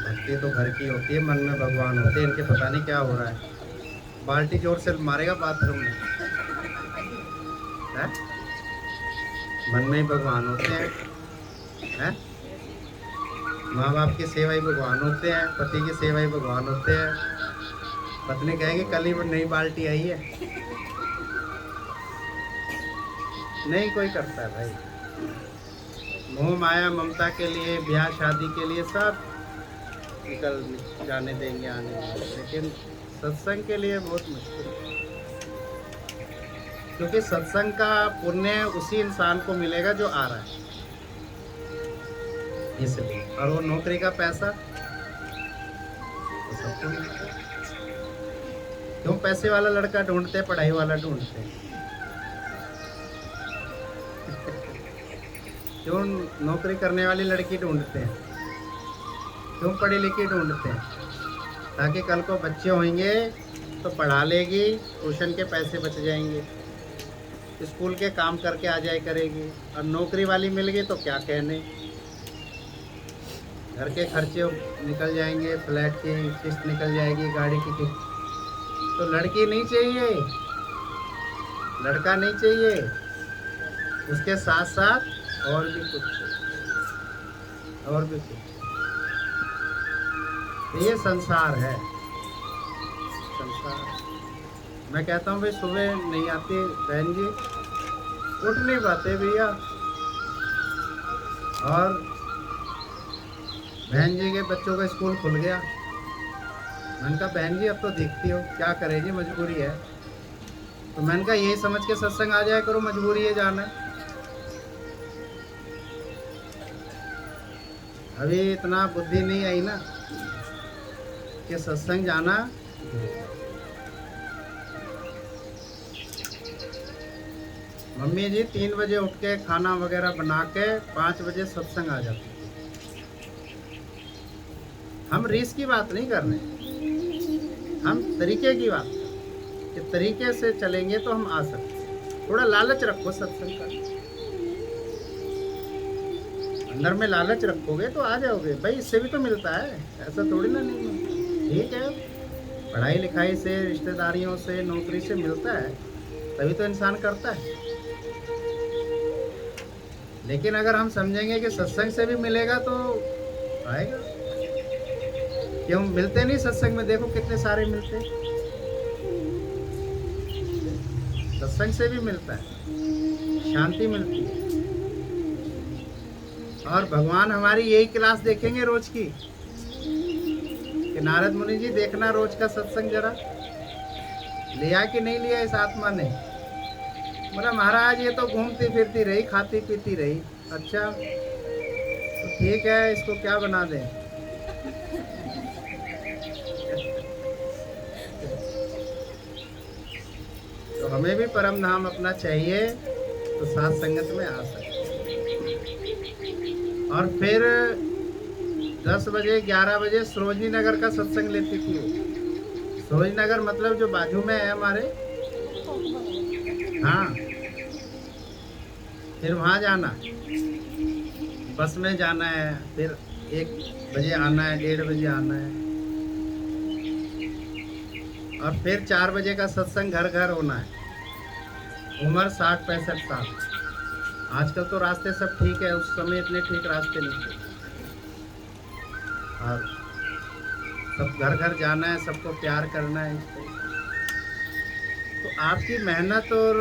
भक्ति तो घर की होती है, मन में भगवान होते हैं, इनके पता नहीं क्या हो रहा है। बाल्टी जोर से मारेगा बाथरूम में, है? मन में ही भगवान होते हैं। माँ बाप की सेवा ही भगवान होते हैं, पति की सेवा ही भगवान होते हैं। पत्नी कहेगी कल ही वो नई बाल्टी आई है, नहीं कोई करता है भाई। मोह माया ममता के लिए, ब्याह शादी के लिए सब निकल जाने देंगे आने वाले, लेकिन सत्संग के लिए बहुत मुश्किल है। क्योंकि सत्संग का पुण्य उसी इंसान को मिलेगा जो आ रहा है, इसलिए। और वो नौकरी का पैसा तो सबको मिलता है। क्यों पैसे वाला लड़का ढूंढते, पढ़ाई वाला ढूंढते? क्यों नौकरी करने वाली लड़की ढूंढते हैं? क्यों पढ़ी लिखी ढूंढते हैं? ताकि कल को बच्चे होंगे तो पढ़ा लेगी, ट्यूशन के पैसे बच जाएंगे, स्कूल के काम करके आ जाए करेगी। और नौकरी वाली मिल गई तो क्या कहने, घर के खर्चे निकल जाएंगे, फ्लैट की किस्त निकल जाएगी, गाड़ी की किस्त। तो लड़की नहीं चाहिए, लड़का नहीं चाहिए, उसके साथ साथ और भी कुछ, और भी कुछ। ये संसार है, संसार। मैं कहता हूँ भाई सुबह नहीं आती बहन जी, उठ नहीं पाते भैया, और बहन जी के बच्चों का स्कूल खुल गया। मैंने कहा बहन जी अब तो देखती हो क्या करेगी, मजबूरी है। तो मैंने कहा यही समझ के सत्संग आ जाया करो, मजबूरी है जाना। अभी इतना बुद्धि नहीं आई ना कि सत्संग जाना। मम्मी जी 3 बजे उठ के खाना वगैरह बना के 5 बजे सत्संग आ जाती। हम रीस की बात नहीं कर रहे, हम तरीके की बात, कि तरीके से चलेंगे तो हम आ सकते। थोड़ा लालच रखो सत्संग का, अंदर में लालच रखोगे तो आ जाओगे भाई। इससे भी तो मिलता है, ऐसा थोड़ी ना नहीं मिलता। ठीक है, पढ़ाई लिखाई से, रिश्तेदारियों से, नौकरी से मिलता है, तभी तो इंसान करता है। लेकिन अगर हम समझेंगे कि सत्संग से भी मिलेगा तो आएगा। क्यों मिलते नहीं सत्संग में? देखो कितने सारे मिलते हैं, सत्संग से भी मिलता है, शांति मिलती है। और भगवान हमारी यही क्लास देखेंगे रोज की, कि नारद मुनि जी देखना रोज का सत्संग जरा लिया कि नहीं लिया इस आत्मा ने। बोला महाराज ये तो घूमती फिरती रही, खाती पीती रही। अच्छा तो ठीक है, इसको क्या बना दें? तो हमें भी परम धाम अपना चाहिए तो साथ संगत में आ सकते। और फिर 10 बजे 11 बजे सरोजनी नगर का सत्संग लेती थी। सूरजनगर मतलब जो बाजू में है हमारे, हाँ, फिर वहाँ जाना, बस में जाना है, फिर 1 बजे आना है, 1:30 बजे आना है, और फिर 4 बजे का सत्संग घर घर होना है। उम्र 60-65 साल। आजकल तो रास्ते सब ठीक है, उस समय इतने ठीक रास्ते नहीं थे। और सब घर घर जाना है, सबको प्यार करना है। तो आपकी मेहनत और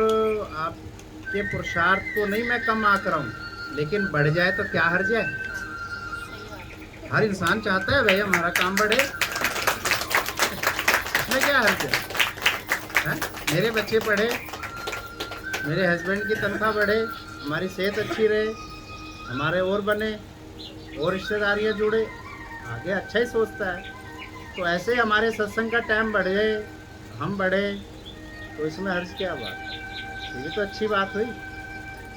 आपके पुरुषार्थ को नहीं मैं कम आंक रहा हूँ, लेकिन बढ़ जाए तो क्या हर्ज है। हर इंसान चाहता है भाई हमारा काम बढ़े, इसमें क्या हर्ज है? मेरे बच्चे पढ़े, मेरे हस्बैंड की तनख्वाह बढ़े, हमारी सेहत अच्छी रहे, हमारे और बने, और रिश्तेदारियाँ जुड़े, आगे अच्छा ही सोचता है। तो ऐसे हमारे सत्संग का टाइम बढ़े, हम बढ़े, तो इसमें हर्ज क्या बात? ये तो अच्छी बात हुई।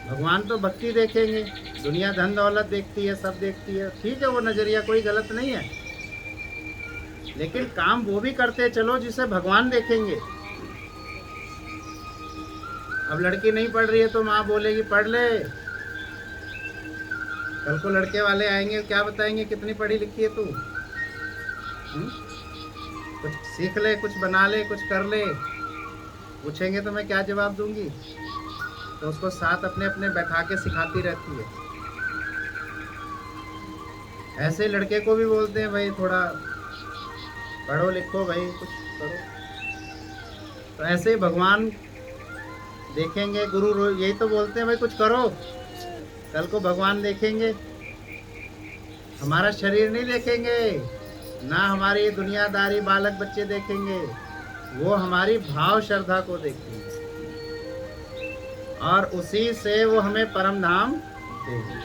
भगवान तो भक्ति देखेंगे, दुनिया धन दौलत देखती है, सब देखती है, ठीक है, वो नज़रिया कोई गलत नहीं है, लेकिन काम वो भी करते चलो जिसे भगवान देखेंगे। अब लड़की नहीं पढ़ रही है तो माँ बोलेगी पढ़ ले, कल को लड़के वाले आएंगे, क्या बताएंगे कितनी पढ़ी लिखी है तू, कुछ सीख ले, कुछ बना ले, कुछ कर ले। पूछेंगे तो मैं क्या जवाब दूंगी? तो उसको साथ अपने अपने बैठा के सिखाती रहती है। ऐसे लड़के को भी बोलते हैं भाई थोड़ा पढ़ो लिखो भाई, कुछ करो। तो ऐसे ही भगवान देखेंगे, गुरु यही तो बोलते हैं भाई कुछ करो, कल को भगवान देखेंगे। हमारा शरीर नहीं देखेंगे, ना हमारी दुनियादारी बालक बच्चे देखेंगे, वो हमारी भाव श्रद्धा को देखेंगे, और उसी से वो हमें परम धाम देंगे।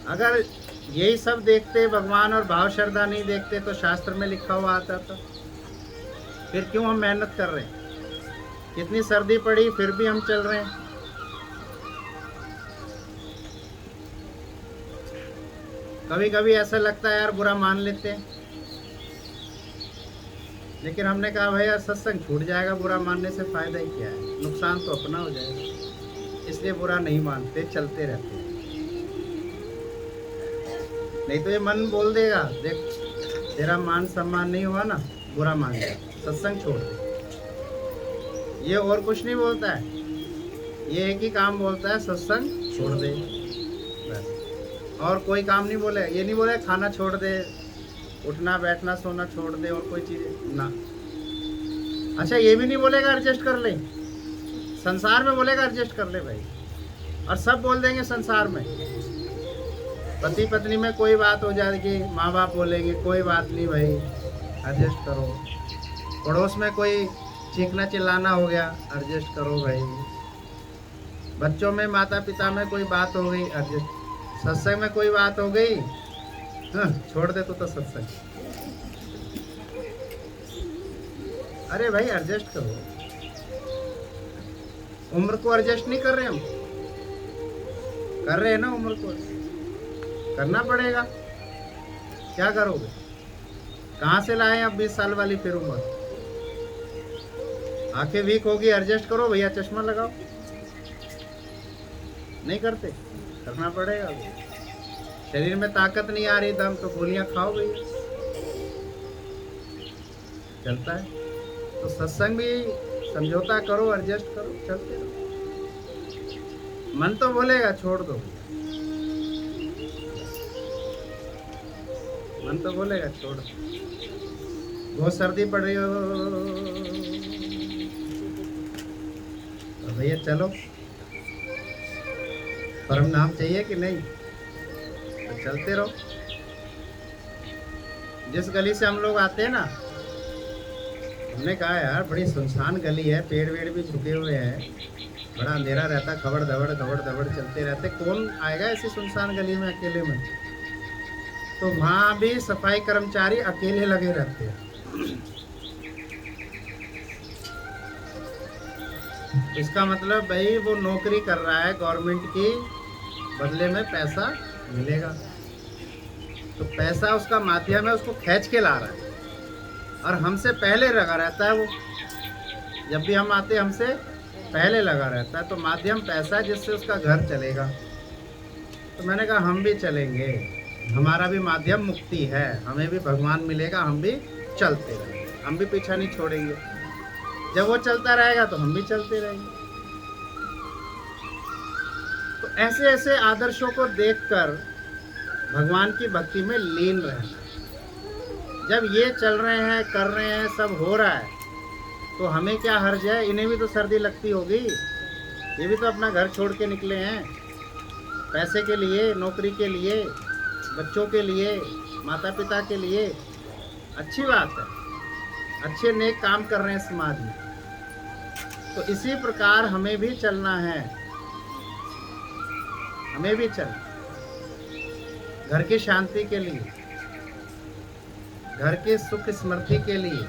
अगर यही सब देखते भगवान और भाव श्रद्धा नहीं देखते तो शास्त्र में लिखा हुआ आता था। फिर क्यों हम मेहनत कर रहे हैं? कितनी सर्दी पड़ी फिर भी हम चल रहे हैं। कभी कभी ऐसा लगता है यार बुरा मान लेते हैं, लेकिन हमने कहा भाई यार सत्संग छूट जाएगा, बुरा मानने से फायदा ही क्या है, नुकसान तो अपना हो जाएगा, इसलिए बुरा नहीं मानते, चलते रहते हैं। नहीं तो ये मन बोल देगा देख तेरा मान सम्मान नहीं हुआ ना, बुरा मान गया, सत्संग छोड़ दे। ये और कुछ नहीं बोलता है, ये एक ही काम बोलता है, सत्संग छोड़ दे, बस। और कोई काम नहीं बोले, ये नहीं बोले खाना छोड़ दे, उठना बैठना सोना छोड़ दे, और कोई चीज़ ना। अच्छा ये भी नहीं बोलेगा एडजस्ट कर ले, संसार में बोलेगा एडजस्ट कर ले भाई, और सब बोल देंगे संसार में। पति पत्नी में कोई बात हो जाएगी, माँ बाप बोलेंगे कोई बात नहीं भाई एडजस्ट करो। पड़ोस में कोई चीखना चिल्लाना हो गया, एडजस्ट करो भाई। बच्चों में माता पिता में कोई बात हो गई, एडजस्ट। सत्संग में कोई बात हो गई, हाँ, छोड़ दे तो सत्संग। अरे भाई एडजस्ट करो, उम्र को एडजस्ट नहीं कर रहे हम, कर रहे हैं ना, उम्र को करना पड़ेगा। क्या करोगे? कहाँ से लाए अब 20 साल वाली फिर उम्र? आंखें वीक होगी, एडजस्ट करो भैया, चश्मा लगाओ। नहीं करते, करना पड़ेगा। शरीर में ताकत नहीं आ रही दम, तो गोलियां खाओ भैया, चलता है। तो सत्संग भी समझौता करो, एडजस्ट करो, चलते रहो। मन तो बोलेगा छोड़ दो, मन तो बोलेगा छोड़ दो, बहुत सर्दी पड़ रही हो तो भैया चलो, परम नाम चाहिए कि नहीं, तो चलते रहो। जिस गली से हम लोग आते हैं ना, हमने कहा यार बड़ी सुनसान गली है, पेड़ वेड़ भी झुके हुए हैं, बड़ा अंधेरा रहता, खबड़ दबड़ चलते रहते, कौन आएगा ऐसी सुनसान गली में अकेले में? तो वहाँ भी सफाई कर्मचारी अकेले लगे रहते हैं। इसका मतलब भाई वो नौकरी कर रहा है गवर्नमेंट की, बदले में पैसा मिलेगा। तो पैसा उसका माध्यम है, उसको खींच के ला रहा है और हमसे पहले लगा रहता है। वो जब भी हम आते हमसे पहले लगा रहता है, तो माध्यम पैसा जिससे उसका घर चलेगा। तो मैंने कहा हम भी चलेंगे, हमारा भी माध्यम मुक्ति है, हमें भी भगवान मिलेगा, हम भी चलते रहेंगे, हम भी पीछा नहीं छोड़ेंगे। जब वो चलता रहेगा तो हम भी चलते रहेंगे। तो ऐसे ऐसे आदर्शों को देखकर भगवान की भक्ति में लीन रहना। जब ये चल रहे हैं, कर रहे हैं, सब हो रहा है, तो हमें क्या हर्ज है? इन्हें भी तो सर्दी लगती होगी, ये भी तो अपना घर छोड़ के निकले हैं पैसे के लिए, नौकरी के लिए, बच्चों के लिए, माता पिता के लिए। अच्छी बात है, अच्छे नेक काम कर रहे हैं समाज में। तो इसी प्रकार हमें भी चलना है, हमें भी चलना घर की शांति के लिए, घर के सुख स्मृति के लिए,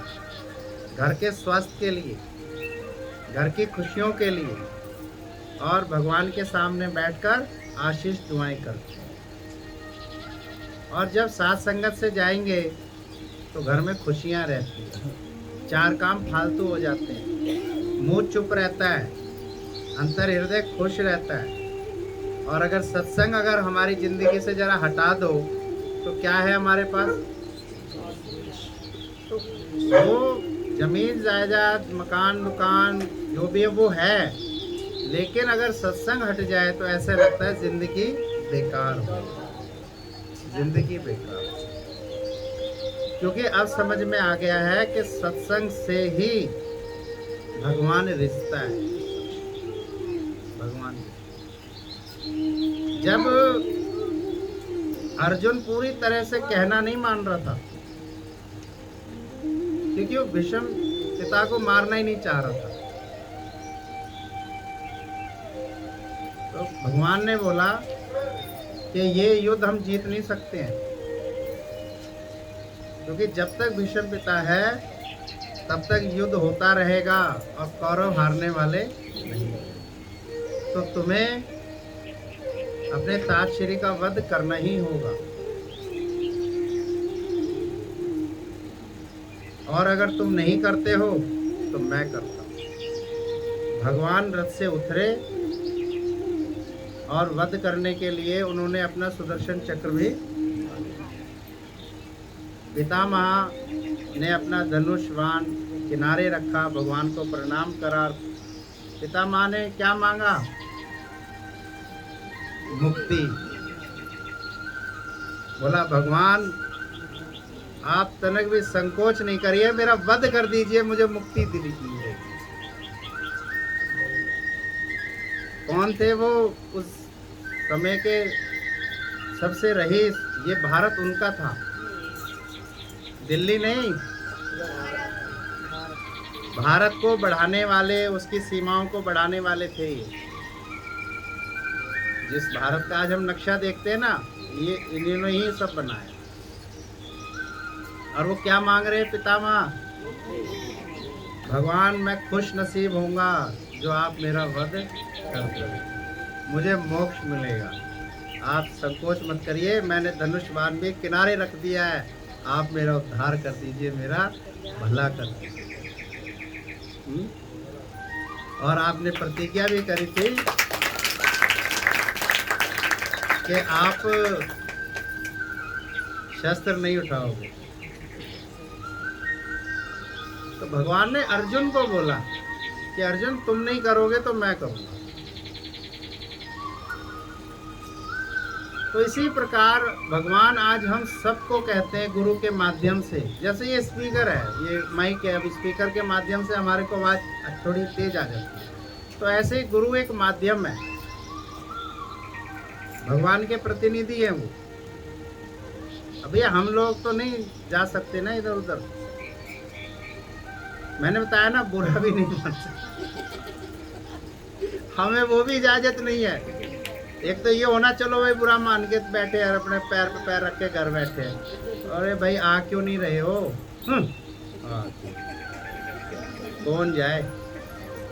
घर के स्वास्थ्य के लिए, घर की खुशियों के लिए, और भगवान के सामने बैठकर आशीष दुआएं करते हैं। और जब साथ संगत से जाएंगे तो घर में खुशियां रहती हैं, चार काम फालतू हो जाते हैं, मुंह चुप रहता है, अंतर हृदय खुश रहता है। और अगर सत्संग अगर हमारी जिंदगी से जरा हटा दो तो क्या है हमारे पास? तो वो जमीन जायदाद, मकान दुकान जो भी है वो है, लेकिन अगर सत्संग हट जाए तो ऐसा लगता है जिंदगी बेकार हो, जिंदगी बेकार। क्योंकि अब समझ में आ गया है कि सत्संग से ही भगवान रिश्ता है, भगवान। जब अर्जुन पूरी तरह से कहना नहीं मान रहा था, क्योंकि वो भीष्म पिता को मारना ही नहीं चाह रहा था, तो भगवान ने बोला कि ये युद्ध हम जीत नहीं सकते हैं, क्योंकि जब तक भीष्म पिता है तब तक युद्ध होता रहेगा और कौरव हारने वाले नहीं। तो तुम्हें अपने तात श्री का वध करना ही होगा, और अगर तुम नहीं करते हो तो मैं करता हूं। भगवान रथ से उतरे और वध करने के लिए उन्होंने अपना सुदर्शन चक्र भी, पितामह ने अपना धनुष बाण किनारे रखा, भगवान को प्रणाम करा। पितामह ने क्या मांगा? मुक्ति। बोला भगवान आप तनक भी संकोच नहीं करिए, मेरा वध कर दीजिए, मुझे मुक्ति दीजिए। कौन थे वो उस समय के सबसे रईस? ये भारत उनका था, दिल्ली नहीं। भारत को बढ़ाने वाले, उसकी सीमाओं को बढ़ाने वाले थे ये। जिस भारत का आज हम नक्शा देखते हैं ना, ये इन्होंने ही सब बनाया। और वो क्या मांग रहे हैं पितामह? भगवान मैं खुश नसीब होऊंगा जो आप मेरा वध कर दो, मुझे मोक्ष मिलेगा। आप संकोच मत करिए, मैंने धनुष बाण भी किनारे रख दिया है, आप मेरा उद्धार कर दीजिए, मेरा भला कर दीजिए। और आपने प्रतिज्ञा भी करी थी कि आप शस्त्र नहीं उठाओगे। तो भगवान ने अर्जुन को बोला कि अर्जुन तुम नहीं करोगे तो मैं करूंगा। तो इसी प्रकार भगवान आज हम सबको कहते हैं गुरु के माध्यम से। जैसे ये स्पीकर है, ये माइक है, अब स्पीकर के माध्यम से हमारे को आवाज थोड़ी तेज आ जाती है। तो ऐसे ही गुरु एक माध्यम है, भगवान के प्रतिनिधि हैं वो। अभी हम लोग तो नहीं जा सकते ना इधर उधर, मैंने बताया ना, बुरा भी नहीं मान सकते, हमें वो भी इजाजत नहीं है। एक तो ये होना चलो भाई बुरा मान के बैठे और अपने पैर पे पैर रख के घर बैठे, अरे भाई आ क्यों नहीं रहे हो? कौन जाए,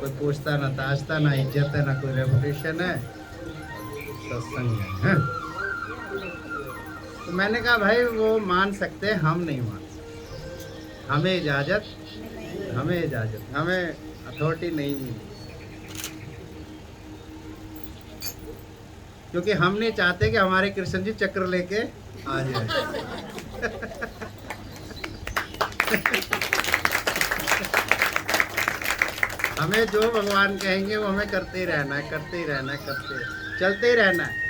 कोई पूछता ना ताजता, ना इज्जत है, ना कोई रेपुटेशन है, सत्संग है। तो मैंने कहा भाई वो मान सकते हैं, हम नहीं मान सकते, हमें इजाज़त, हमें अथॉरिटी नहीं मिली, क्योंकि हम नहीं चाहते कि हमारे कृष्ण जी चक्र लेके आ जाए। हमें जो भगवान कहेंगे वो हमें करते ही रहना है, चलते ही रहना है।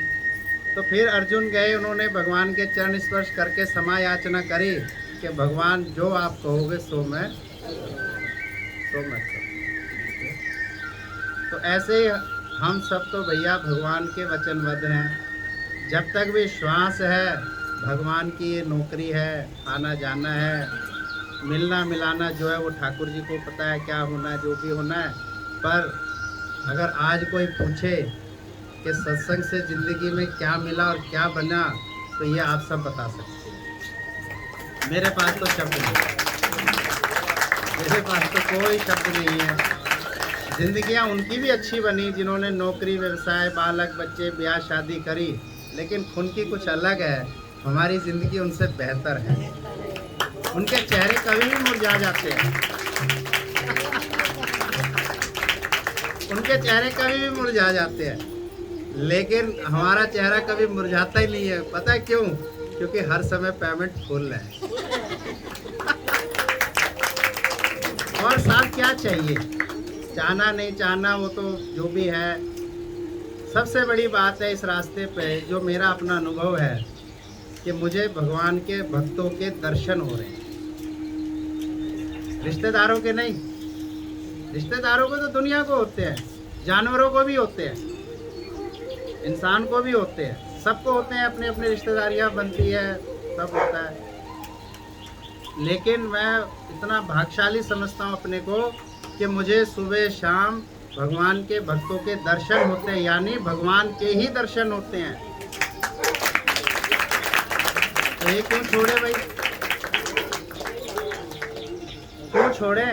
तो फिर अर्जुन गए, उन्होंने भगवान के चरण स्पर्श करके क्षमा याचना करी कि भगवान जो आप कहोगे सो मैं करूं। तो ऐसे ही हम सब तो भैया भगवान के वचनबद्ध हैं। जब तक भी श्वास है, भगवान की ये नौकरी है, आना जाना है, मिलना मिलाना जो है वो ठाकुर जी को पता है क्या होना है, जो भी होना है। पर अगर आज कोई पूछे कि सत्संग से ज़िंदगी में क्या मिला और क्या बना, तो ये आप सब बता सकते हैं। मेरे पास तो शब्द नहीं है, मेरे पास तो कोई शब्द नहीं है। ज़िंदगियाँ उनकी भी अच्छी बनी जिन्होंने नौकरी, व्यवसाय, बालक बच्चे, ब्याह शादी करी, लेकिन उनकी कुछ अलग है। हमारी ज़िंदगी उनसे बेहतर है। उनके चेहरे कभी भी मुरझा जाते हैं, उनके चेहरे कभी भी मुरझा जाते हैं, लेकिन हमारा चेहरा कभी मुरझाता ही नहीं है। पता है क्यों? क्योंकि हर समय पेमेंट फुल है। और साथ क्या चाहिए? चाहना नहीं चाहना वो तो जो भी है। सबसे बड़ी बात है इस रास्ते पे जो मेरा अपना अनुभव है कि मुझे भगवान के भक्तों के दर्शन हो रहे हैं, रिश्तेदारों के नहीं। रिश्तेदारों को तो दुनिया को होते हैं, जानवरों को भी होते हैं, इंसान को भी होते हैं, सबको होते हैं, अपने अपने रिश्तेदारियां बनती है, सब होता है। लेकिन मैं इतना भाग्यशाली समझता हूँ अपने को कि मुझे सुबह शाम भगवान के भक्तों के दर्शन होते हैं, यानी भगवान के ही दर्शन होते हैं। तो ये क्यों छोड़े भाई, क्यों छोड़े?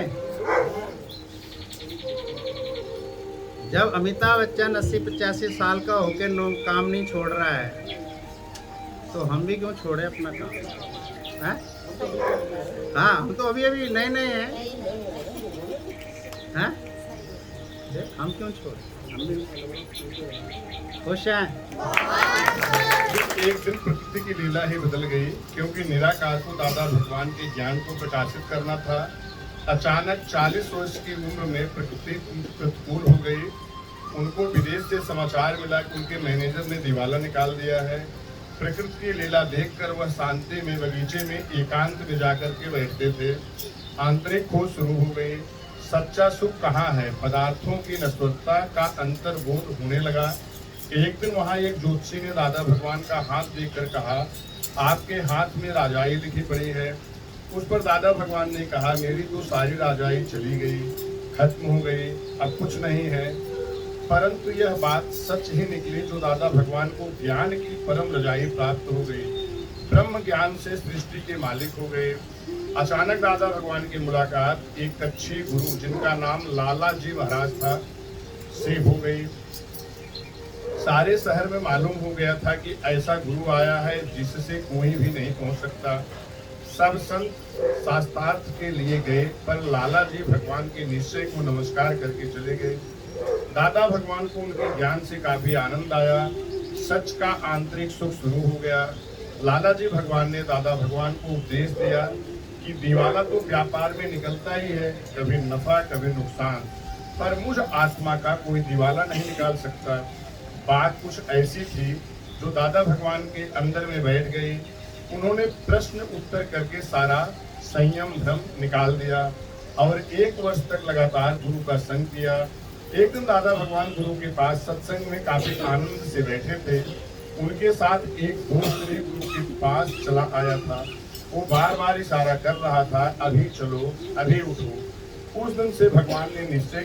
जब अमिताभ बच्चन 80-85 साल का होकर काम नहीं छोड़ रहा है, तो हम भी क्यों छोड़े अपना काम? है? हाँ, हम तो अभी अभी नए नए हैं, हैं? हम क्यों छोड़े? हम भी खुश हैं। एक दिन प्रकृति की लीला ही बदल गई, क्योंकि निराकार को दादा भगवान के ज्ञान को प्रकाशित करना था। अचानक 40 वर्ष की उम्र में प्रकृति प्रतिकूल हो गई। उनको विदेश से समाचार मिला कि उनके मैनेजर ने दिवाला निकाल दिया है। प्रकृति की लीला देखकर वह शांति में बगीचे में एकांत में जाकर के बैठते थे। आंतरिक खोज शुरू हो गई। सच्चा सुख कहाँ है? पदार्थों की नश्वरता का अंतर्बोध होने लगा। एक दिन वहाँ एक ज्योतिषी ने दादा भगवान का हाथ देखकर कहा, आपके हाथ में राजाई लिखी पड़ी है। उस पर दादा भगवान ने कहा, मेरी तो सारी राजाई चली गई, खत्म हो गई, अब कुछ नहीं है। परंतु यह बात सच ही निकली, जो दादा भगवान को ज्ञान की परम रजाई प्राप्त हो गई। ब्रह्म ज्ञान से सृष्टि के मालिक हो गए। अचानक दादा भगवान की मुलाकात एक कच्छी गुरु, जिनका नाम लाला जी महाराज था, से हो गई। सारे शहर में मालूम हो गया था कि ऐसा गुरु आया है जिससे कोई भी नहीं पहुंच सकता। सब संत शास्त्रार्थ के लिए गए, पर लाला जी भगवान के निश्चय को नमस्कार करके चले गए। दादा भगवान को उनके ज्ञान से काफी आनंद आया। सच का आंतरिक सुख शुरू हो गया। लाला जी भगवान ने दादा भगवान को उपदेश दिया कि दिवाला तो व्यापार में निकलता ही है, कभी नफा कभी नुकसान, पर मुझ आत्मा का कोई दिवाला नहीं निकाल सकता। बात कुछ ऐसी थी जो दादा भगवान के अंदर में बैठ गई। उन्होंने प्रश्न उत्तर करके सारा संयम भ्रम निकाल दिया और 1 वर्ष तक लगातार गुरु का संग किया। एक दिन दादा भगवान गुरु के पास सत्संग में काफी आनंद से बैठे थे। उनके साथ एक दोस्त भी गुरु के पास चला आया था। वो बार बार इशारा कर रहा था, अभी चलो, अभी उठो। उस दिन से भगवान ने निश्चय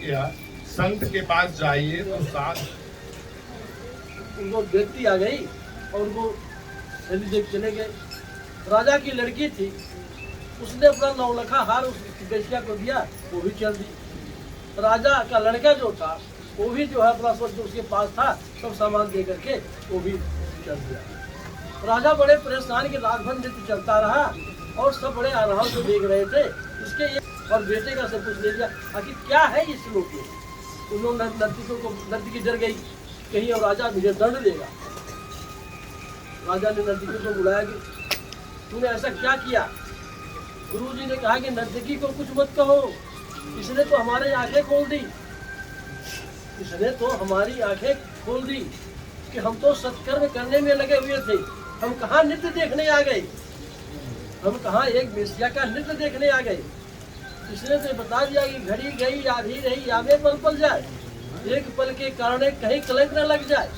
किया, संत के पास जाइए तो साथ। उनको व्यक्ति आ गई और उनको देख चले गए। राजा की लड़की थी, उसने अपना 9 लाख हार उस बेसिया को दिया, वो भी चल दी। राजा का लड़का जो था वो भी जो है अपना सब जो उसके पास था सब सामान दे करके वो भी चल दिया। राजा बड़े परेशान के रात भर नृत्य चलता रहा और सब बड़े आराम से देख रहे थे। इसके और बेटे का सब कुछ ले लिया। आखिर क्या है इस लोग में? उन्होंने नर्तकी डर गई कहीं और राजा मुझे दंड देगा। राजा ने नर्तकी को बुलाया कि तूने ऐसा क्या किया? गुरुजी ने कहा कि नर्तकी को कुछ मत कहो, इसने तो हमारी आंखें खोल दी, इसने तो हमारी आंखें खोल दी कि हम तो सत्कर्म करने में लगे हुए थे। हम कहाँ नृत्य देखने आ गए, हम कहाँ एक वेश्या का नृत्य देखने आ गए। इसने तो बता दिया कि घड़ी गई आधी रही आवे पल पल जाए, एक पल के कारण कहीं कलंक न लग जाए।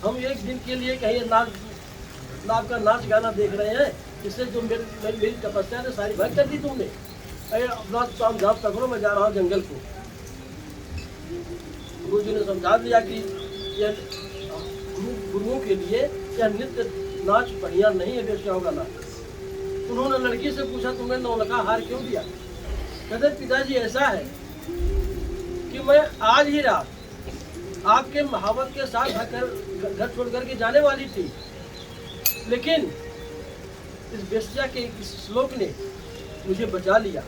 हम एक दिन के लिए कहीं नाव का नाच गाना देख रहे हैं, इससे जो मेरी तपस्या ने सारी भंग कर दी तुमने। अरे अपना काम झाप पकड़ो, मैं जा रहा हूँ जंगल को। गुरु जी ने समझा दिया कि यह गुरुओं के लिए यह नृत्य नाच बढ़िया नहीं है, वेश्याओं का नाच। उन्होंने लड़की से पूछा तुमने नौलखा हार क्यों दिया? कहते पिताजी ऐसा है कि मैं आज ही रात आपके महावत के साथ घर छोड़ करके जाने वाली थी, लेकिन इस वेश्या के इस श्लोक ने मुझे बचा लिया।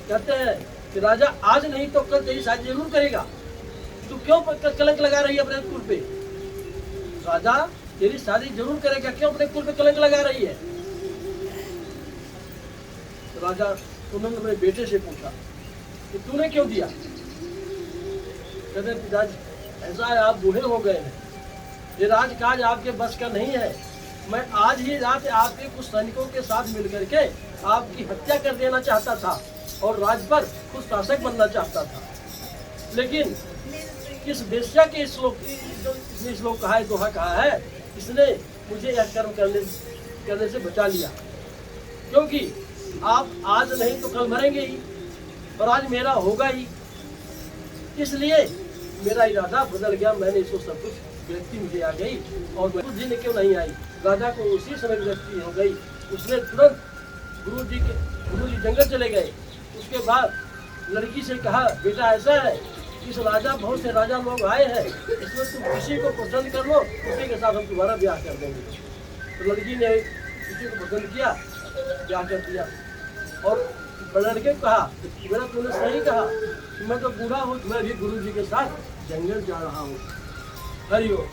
कहते हैं कि राजा आज नहीं तो कल तेरी शादी जरूर करेगा, तू क्यों कलंक लगा रही है अपने कुल पे? राजा तेरी शादी जरूर करेगा, क्यों अपने कुल पे कलंक लगा रही है? तो राजा उन्होंने मेरे बेटे से पूछा कि तूने क्यों दिया? कहते पिताजी ऐसा है, आप बूढ़े हो गए हैं, ये राजकाज आपके बस का नहीं है। मैं आज ही रात आपके कुछ सैनिकों के साथ मिलकर के आपकी हत्या कर देना चाहता था और राज पर खुद शासक बनना चाहता था, लेकिन इस वेश्या के श्लोक कहा है, दोहा कहा है, इसने मुझे यह कर्म करने से बचा लिया। क्योंकि आप आज नहीं तो कल मरेंगे ही और आज मेरा होगा ही, इसलिए मेरा इरादा बदल गया। मैंने इसको सब कुछ व्यक्ति मुझे आ गई और कुछ दिन क्यों नहीं आई। राजा को उसी समय व्यक्ति हो गई। उसने तुरंत गुरु जी जंगल चले गए। उसके बाद लड़की से कहा बेटा ऐसा है, इस राजा बहुत से राजा लोग आए हैं, इसमें तुम किसी को पसंद कर लो, उसी के साथ हम तुम्हारा ब्याह कर देंगे। तो लड़की ने किसी को पसंद किया, ब्याह कर दिया। और लड़के को कहा मेरा तूने सही कहा, मैं तो बूढ़ा हूँ, मैं भी गुरु जी के साथ जंगल जा रहा हूँ। हरिओम।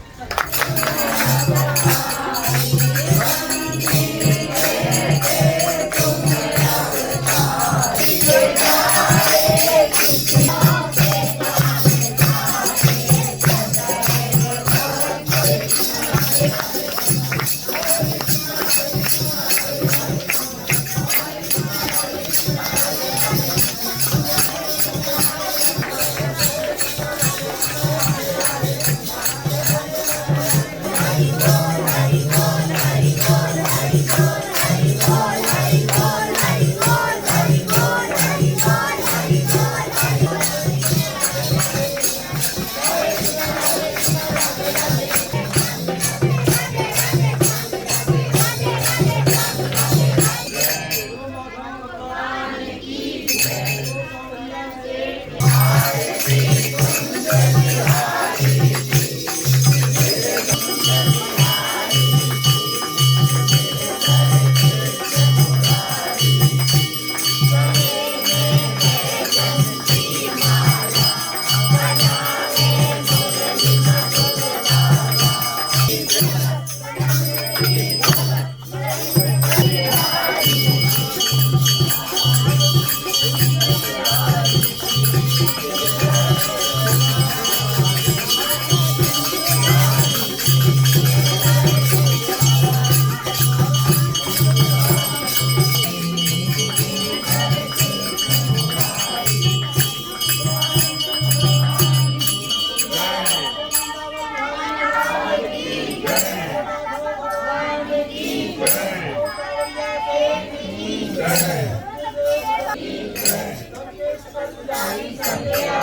सबके